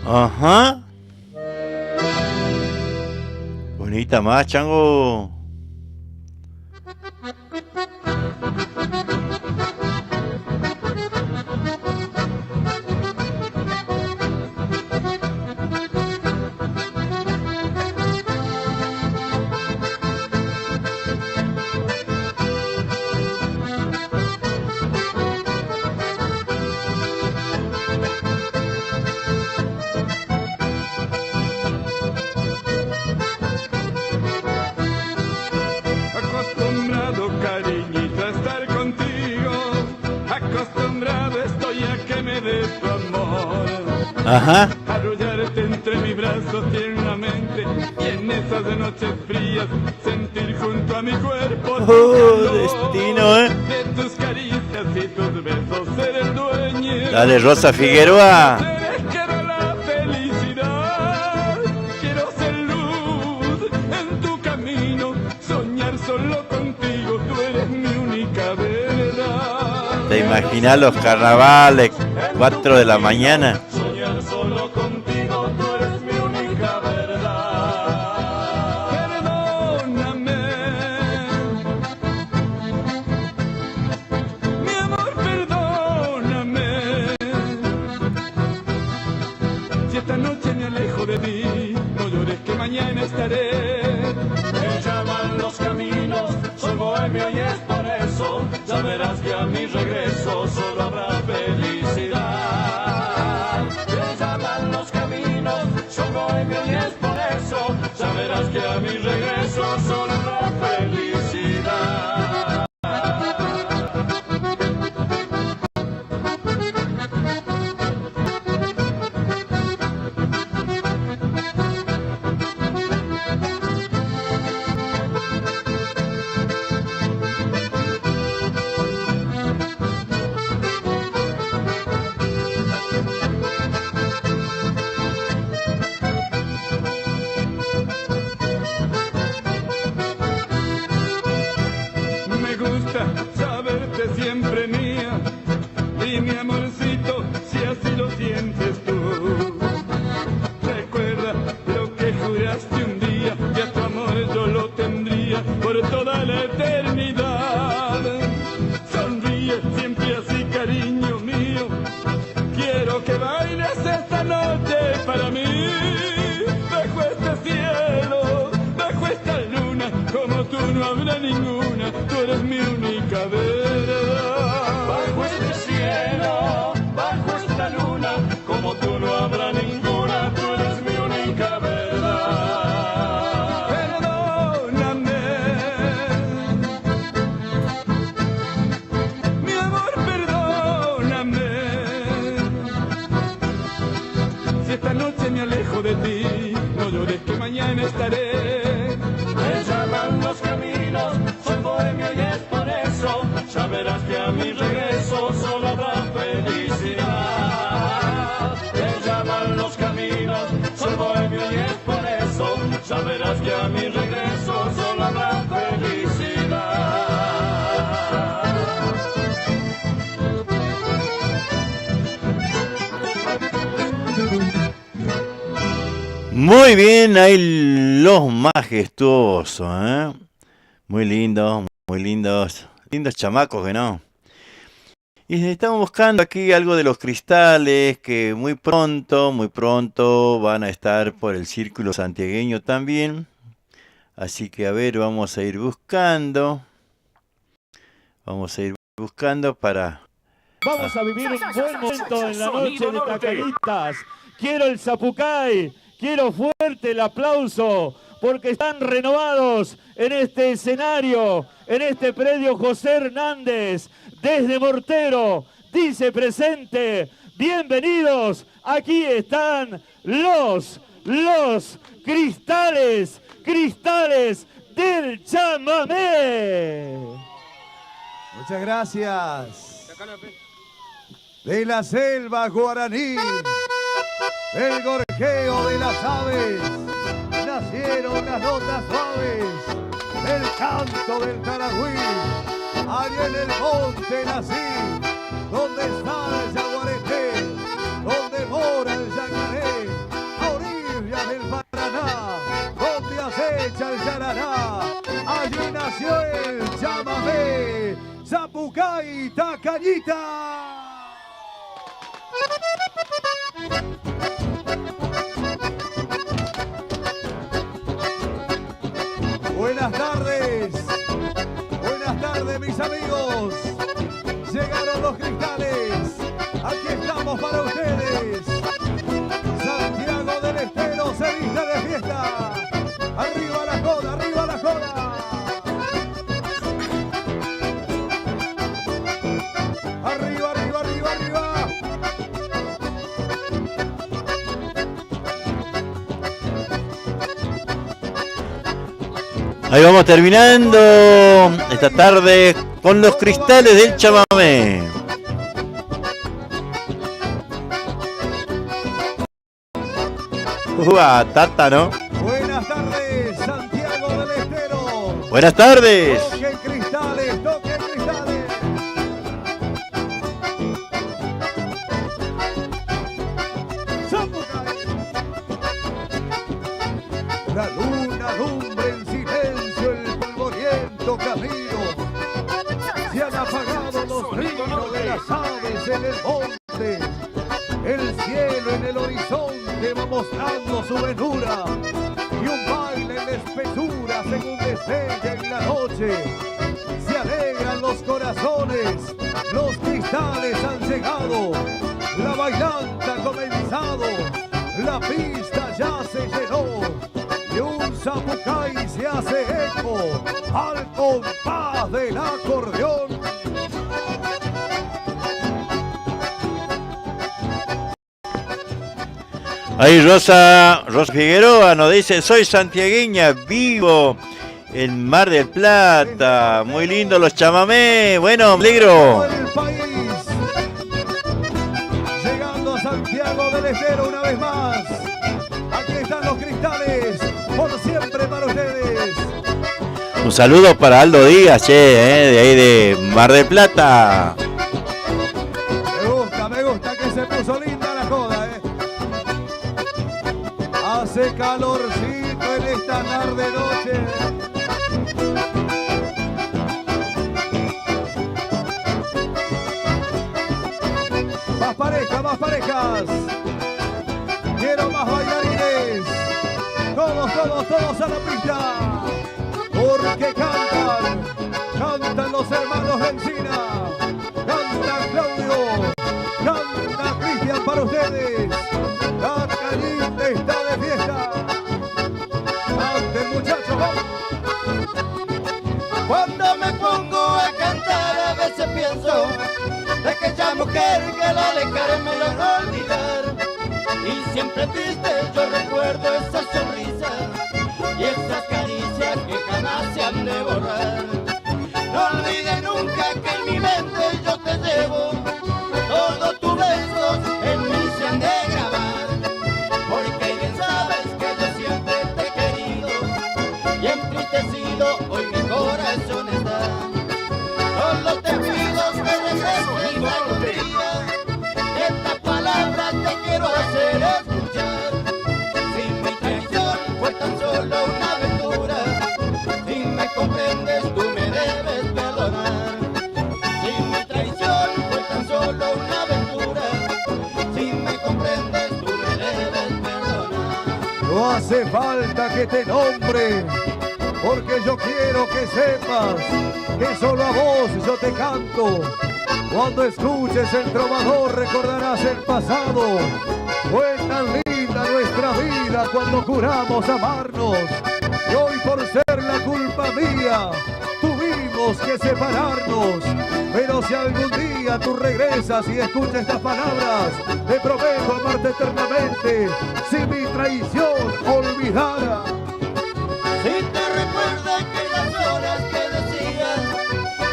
Ajá. Bonita más, chango. Acostumbrado, cariñito, a estar contigo. Acostumbrado estoy a que me des tu amor. Ajá. Arrullarte entre mis brazos tiernamente y en esas noches frías sentir junto a mi cuerpo tu calor. Destino, De tus caricias y tus besos ser el dueño. Dale, Rosa Figueroa. Quiero la felicidad, quiero ser luz en tu camino, soñar solo contigo, tú eres mi única verdad. ¿Te imaginas los carnavales, 4 de la mañana? Soñar solo contigo, tú eres mi única verdad. Perdóname, mi amor, perdóname. Si esta noche me alejo de ti, no llores que mañana estaré. Me llaman los caminos, soy bohemio y es por eso. Ya verás que a mi regreso solo habrá felicidad. Me llaman los caminos, soy bohemio y es por eso. Ya verás que a mi regreso solo habrá felicidad. Me gusta saberte siempre mía y mi amorcito, si así lo sientes tú. Recuerda lo que juraste un día, que a tu amor yo lo tendría por toda la eternidad. Sonríe siempre así, cariño mío, quiero que bailes esta noche para mí. Bajo este cielo, bajo esta luna, como tú no habrá ninguna, tú eres mi única verdad. Bajo este cielo, bajo esta luna, como tú no habrá ninguna, tú eres mi única verdad. Perdóname, mi me alejo de ti, no llores que mañana estaré. Me llaman los caminos, soy bohemio y es por eso, ya verás que a mi regreso solo habrá felicidad. Me llaman los caminos, soy bohemio y es por eso, ya verás que a mi regreso solo habrá felicidad. Muy bien, ahí los majestuosos, ¿eh? Muy lindos, lindos chamacos que no. Y estamos buscando aquí algo de Los Cristales, que muy pronto van a estar por el Círculo Santiagueño también. Así que a ver, vamos a ir buscando para... Vamos a vivir un buen momento en la noche de Cacaritas. Quiero el zapucay. Quiero fuerte el aplauso porque están renovados en este escenario, en este predio José Hernández, desde Mortero, dice presente, bienvenidos, aquí están los cristales del chamamé. Muchas gracias. De la selva guaraní, el gorjeo de las aves, nacieron las notas suaves, el canto del taragüí, allí en el monte nací, donde está el yaguareté, donde mora el yacaré, a orillas del Paraná, donde acecha el yarará, allí nació el chamamé, zapucay, tacañita. Buenas tardes mis amigos, llegaron los cristales, aquí estamos para ustedes, Santiago del Estero se viste de fiesta, arriba la joda, arriba la joda, arriba, arriba, arriba, arriba. Ahí vamos terminando esta tarde con Los Cristales del chamamé. Tata, ¿no? Buenas tardes, Santiago del Estero. Buenas tardes. Toquen cristales, toquen cristales. La luna alumbra en silencio el polvoriento camino. Se han apagado los trinos de las aves en el monte. El cielo en el horizonte va mostrando su venura. Y un baile en la espesura según destella en la noche. Se alegran los corazones, los cristales han llegado. La bailanta ha comenzado, la pista ya se llenó. Y un zapucay se hace eco al compás del acordeón. Ahí Rosa Figueroa nos dice, soy santiagueña, vivo en Mar del Plata. Muy lindo los chamamé. Bueno, negro. El país, llegando a Santiago del Estero una vez más. Aquí están los cristales, por siempre para ustedes. Un saludo para Aldo Díaz, de ahí de Mar del Plata. Me gusta que se puso linda la joda, Hace calorcito en esta tarde noche. Más parejas. Quiero más bailarines. Todos a la pista. Porque cantan los hermanos Encina. Canta Claudio. Canta Cristian para ustedes. La Cañita está de fiesta. Canten muchachos, vamos. Cuando me pongo a cantar a veces pienso de aquella mujer que la dejaré me la olvidar. Y siempre triste yo recuerdo esa sonrisa y esas caricias que jamás se han de borrar. No olvide nunca que en mi mente yo te llevo, todos tus besos en mí se han de grabar, porque bien sabes que yo siempre te he querido y entristecido hoy mi corazón está. Solo te pido que regreses algún día, estas palabras te quiero hacer escuchar. Si mi traición fue tan solo una aventura, si me comprendes tú me debes perdonar. Si mi traición fue tan solo una aventura, si me comprendes tú me debes perdonar. No hace falta que te nombre, porque yo quiero que sepas que solo a vos yo te canto. Cuando escuches el trovador recordarás el pasado. Fue tan linda nuestra vida cuando juramos amarnos, y hoy por ser la culpa mía tuvimos que separarnos. Pero si algún día tú regresas y escuchas estas palabras, te prometo amarte eternamente, si mi traición olvidara. Si te recuerdas aquellas horas que decías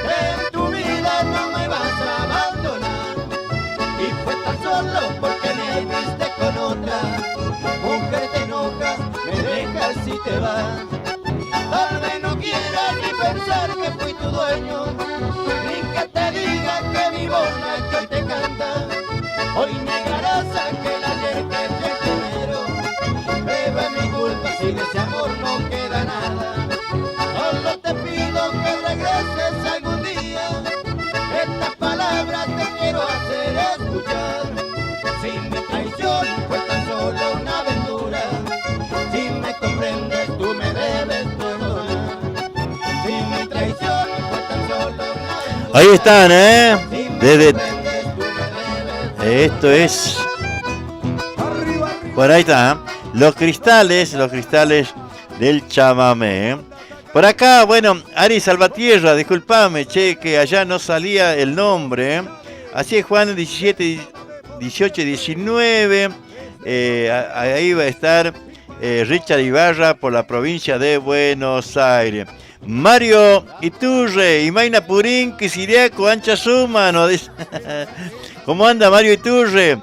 que en tu vida no me vas a abandonar, y fue tan solo porque me viste con otra mujer, te enojas, me dejas y te vas. Tal vez no quieras ni pensar que fui tu dueño, ni que te diga que mi borracho hoy te canta. Hoy negarás aquel ayer que fue primero, pero es mi culpa si de ese amor no queda nada. Solo te pido que regreses algún día, estas palabras te quiero hacer escuchar. Si mi traición fue tan solo una aventura, si me comprendes tú me debes perdonar. Si mi traición fue tan solo una aventura, Ahí están, si me Desde... comprendes tú me debes. Esto es... Por ahí está, los cristales del chamamé. Por acá, bueno, Ari Salvatierra, disculpame, che, que allá no salía el nombre. Así es, Juan 17, 18, 19. Ahí va a estar Richard Ibarra por la provincia de Buenos Aires. Mario Iturre, Imaina Purín, Quisiriaco, Ancha Suma, ¿no? ¿Cómo anda Mario Iturre?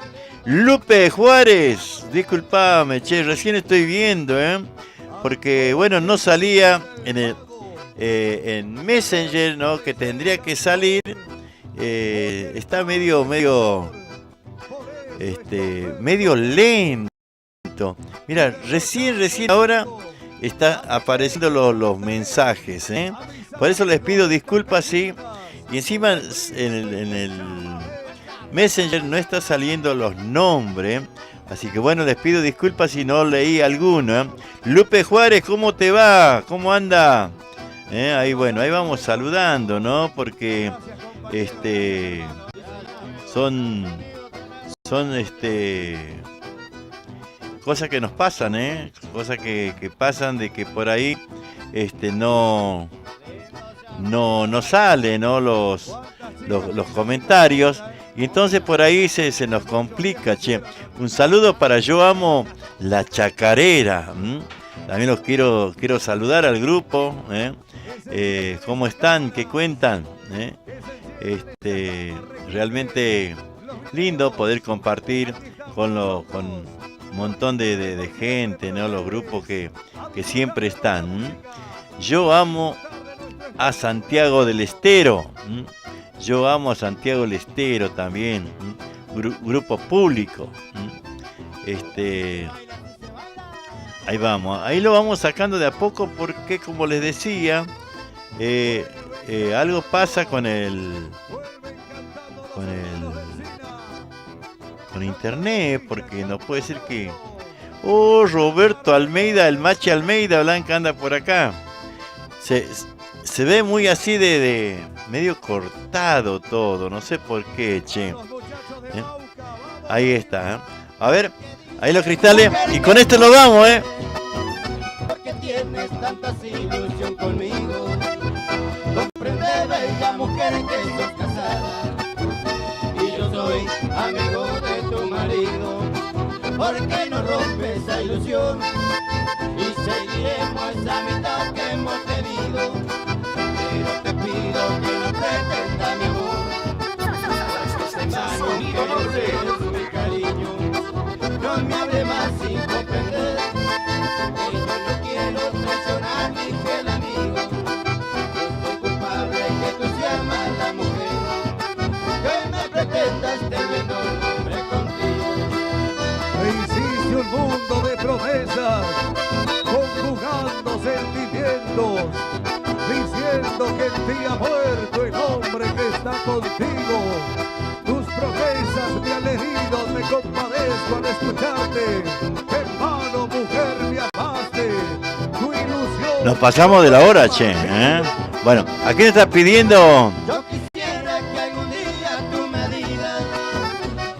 Lupe Juárez, disculpame, che, recién estoy viendo, porque bueno, no salía en Messenger, ¿no? Que tendría que salir, está medio lento. Mira, recién ahora está apareciendo los mensajes, por eso les pido disculpas, sí, y encima en el Messenger no está saliendo los nombres, así que bueno, les pido disculpas si no leí alguno. Lupe Juárez, ¿cómo te va? ¿Cómo anda? Ahí bueno, ahí vamos saludando, ¿no? Porque son cosas que nos pasan, cosas que pasan de que por ahí no salen, ¿no? los comentarios. Y entonces por ahí se nos complica, che. Un saludo para Yo Amo la Chacarera. También los quiero saludar al grupo. ¿Cómo están? ¿Qué cuentan? Realmente lindo poder compartir con un montón de gente, ¿no? Los grupos que siempre están. Yo amo a Santiago del Estero. Yo amo a Santiago del Estero también, grupo público. Ahí vamos, ahí lo vamos sacando de a poco porque, como les decía, algo pasa con internet, porque no puede ser que... Oh, Roberto Almeida, el Machi Almeida, Blanca anda por acá. Se ve muy así de medio cortado todo, no sé por qué, che. Ahí está, A ver, ahí los cristales, y con esto lo vamos, Porque tienes tanta ilusión conmigo, comprende, bella mujer, que sos casada, y yo soy amigo de tu marido. porque no rompe esa ilusión y seguiremos esa amistad que hemos tenido. Pero te pido que no pretendas mi amor, Sonido Norte. mi cariño, no me hable más sin comprender que yo no quiero traicionar ni fiel amigo. Yo soy culpable que tú seas mala mujer, que me pretendas teniendo un hombre contigo. Me hiciste un mundo de promesas, conjugando sentimientos, diciendo que en ti ha muerto el hombre que está contigo. Tus promesas me han herido, me compadezco al escucharte. En vano, mujer, me amaste. Tu ilusión. Nos pasamos de la hora, che. Bueno, ¿a quién estás pidiendo? Yo quisiera que algún día tú me digas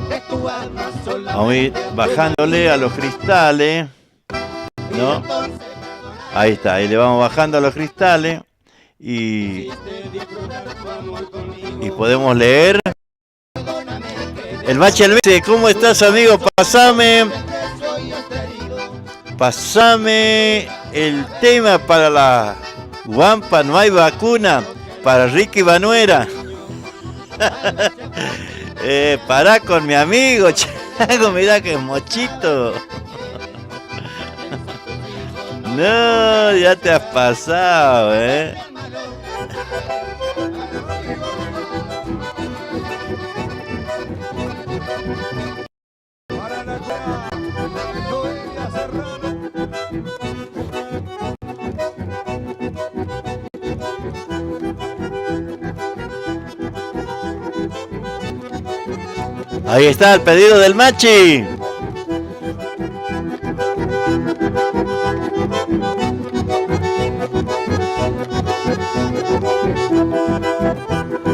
que tu alma sola. Vamos a ir bajándole a los cristales. ¿No? Ahí está, ahí le vamos bajando a los cristales. Y podemos leer. El Machi Alvete, ¿cómo estás, amigo? Pasame el tema para la Guampa, no hay vacuna, para Ricky Banuera. Pará con mi amigo, Chago, mirá que mochito. No, ya te has pasado, Ahí está el pedido del Machi.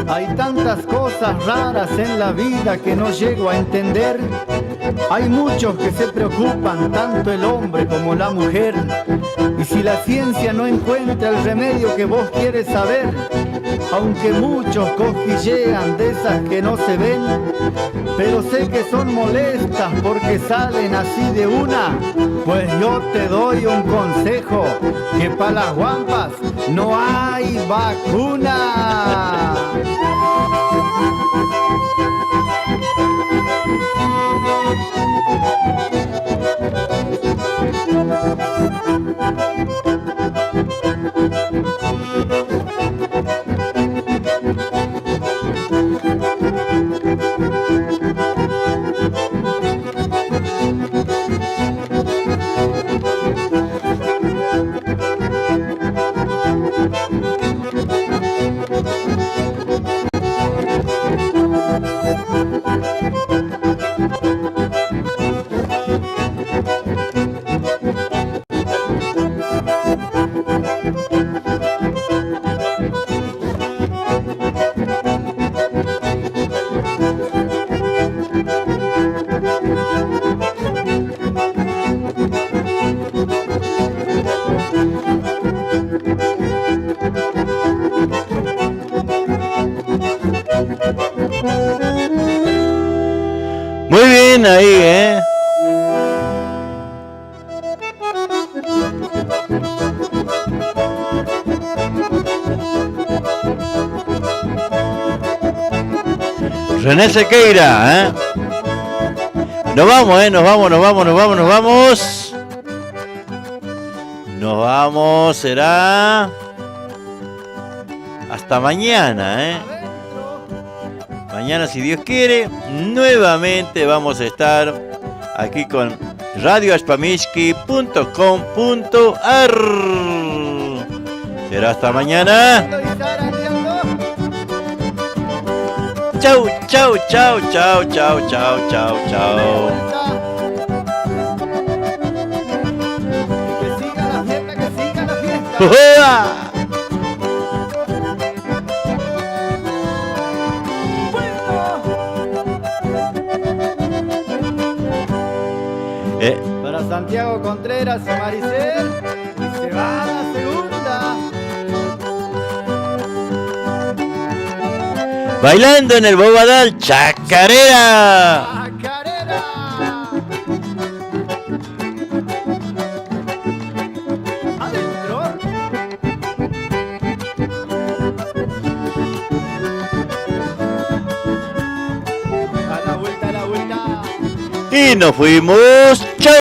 Hay tantas cosas raras en la vida que no llego a entender. Hay muchos que se preocupan, tanto el hombre como la mujer. Y si la ciencia no encuentra el remedio que vos quieres saber, aunque muchos cosquillean de esas que no se ven, pero sé que son molestas porque salen así de una, pues yo te doy un consejo, que para las guampas no hay vacuna. Muy bien ahí, René Sequeira, Nos vamos, nos vamos. Nos vamos, será hasta mañana, Mañana, si Dios quiere, nuevamente vamos a estar aquí con radioaspamishki.com.ar. Será hasta mañana. Chau, chau, chau, chau, chau, chau, chau, chau. Que siga la fiesta. ¡Uah! Para Santiago Contreras y Maricel, y se va a la segunda. Bailando en el Bobadal, chacarera. ¡Chacarera! Y nos fuimos. ¡Chao!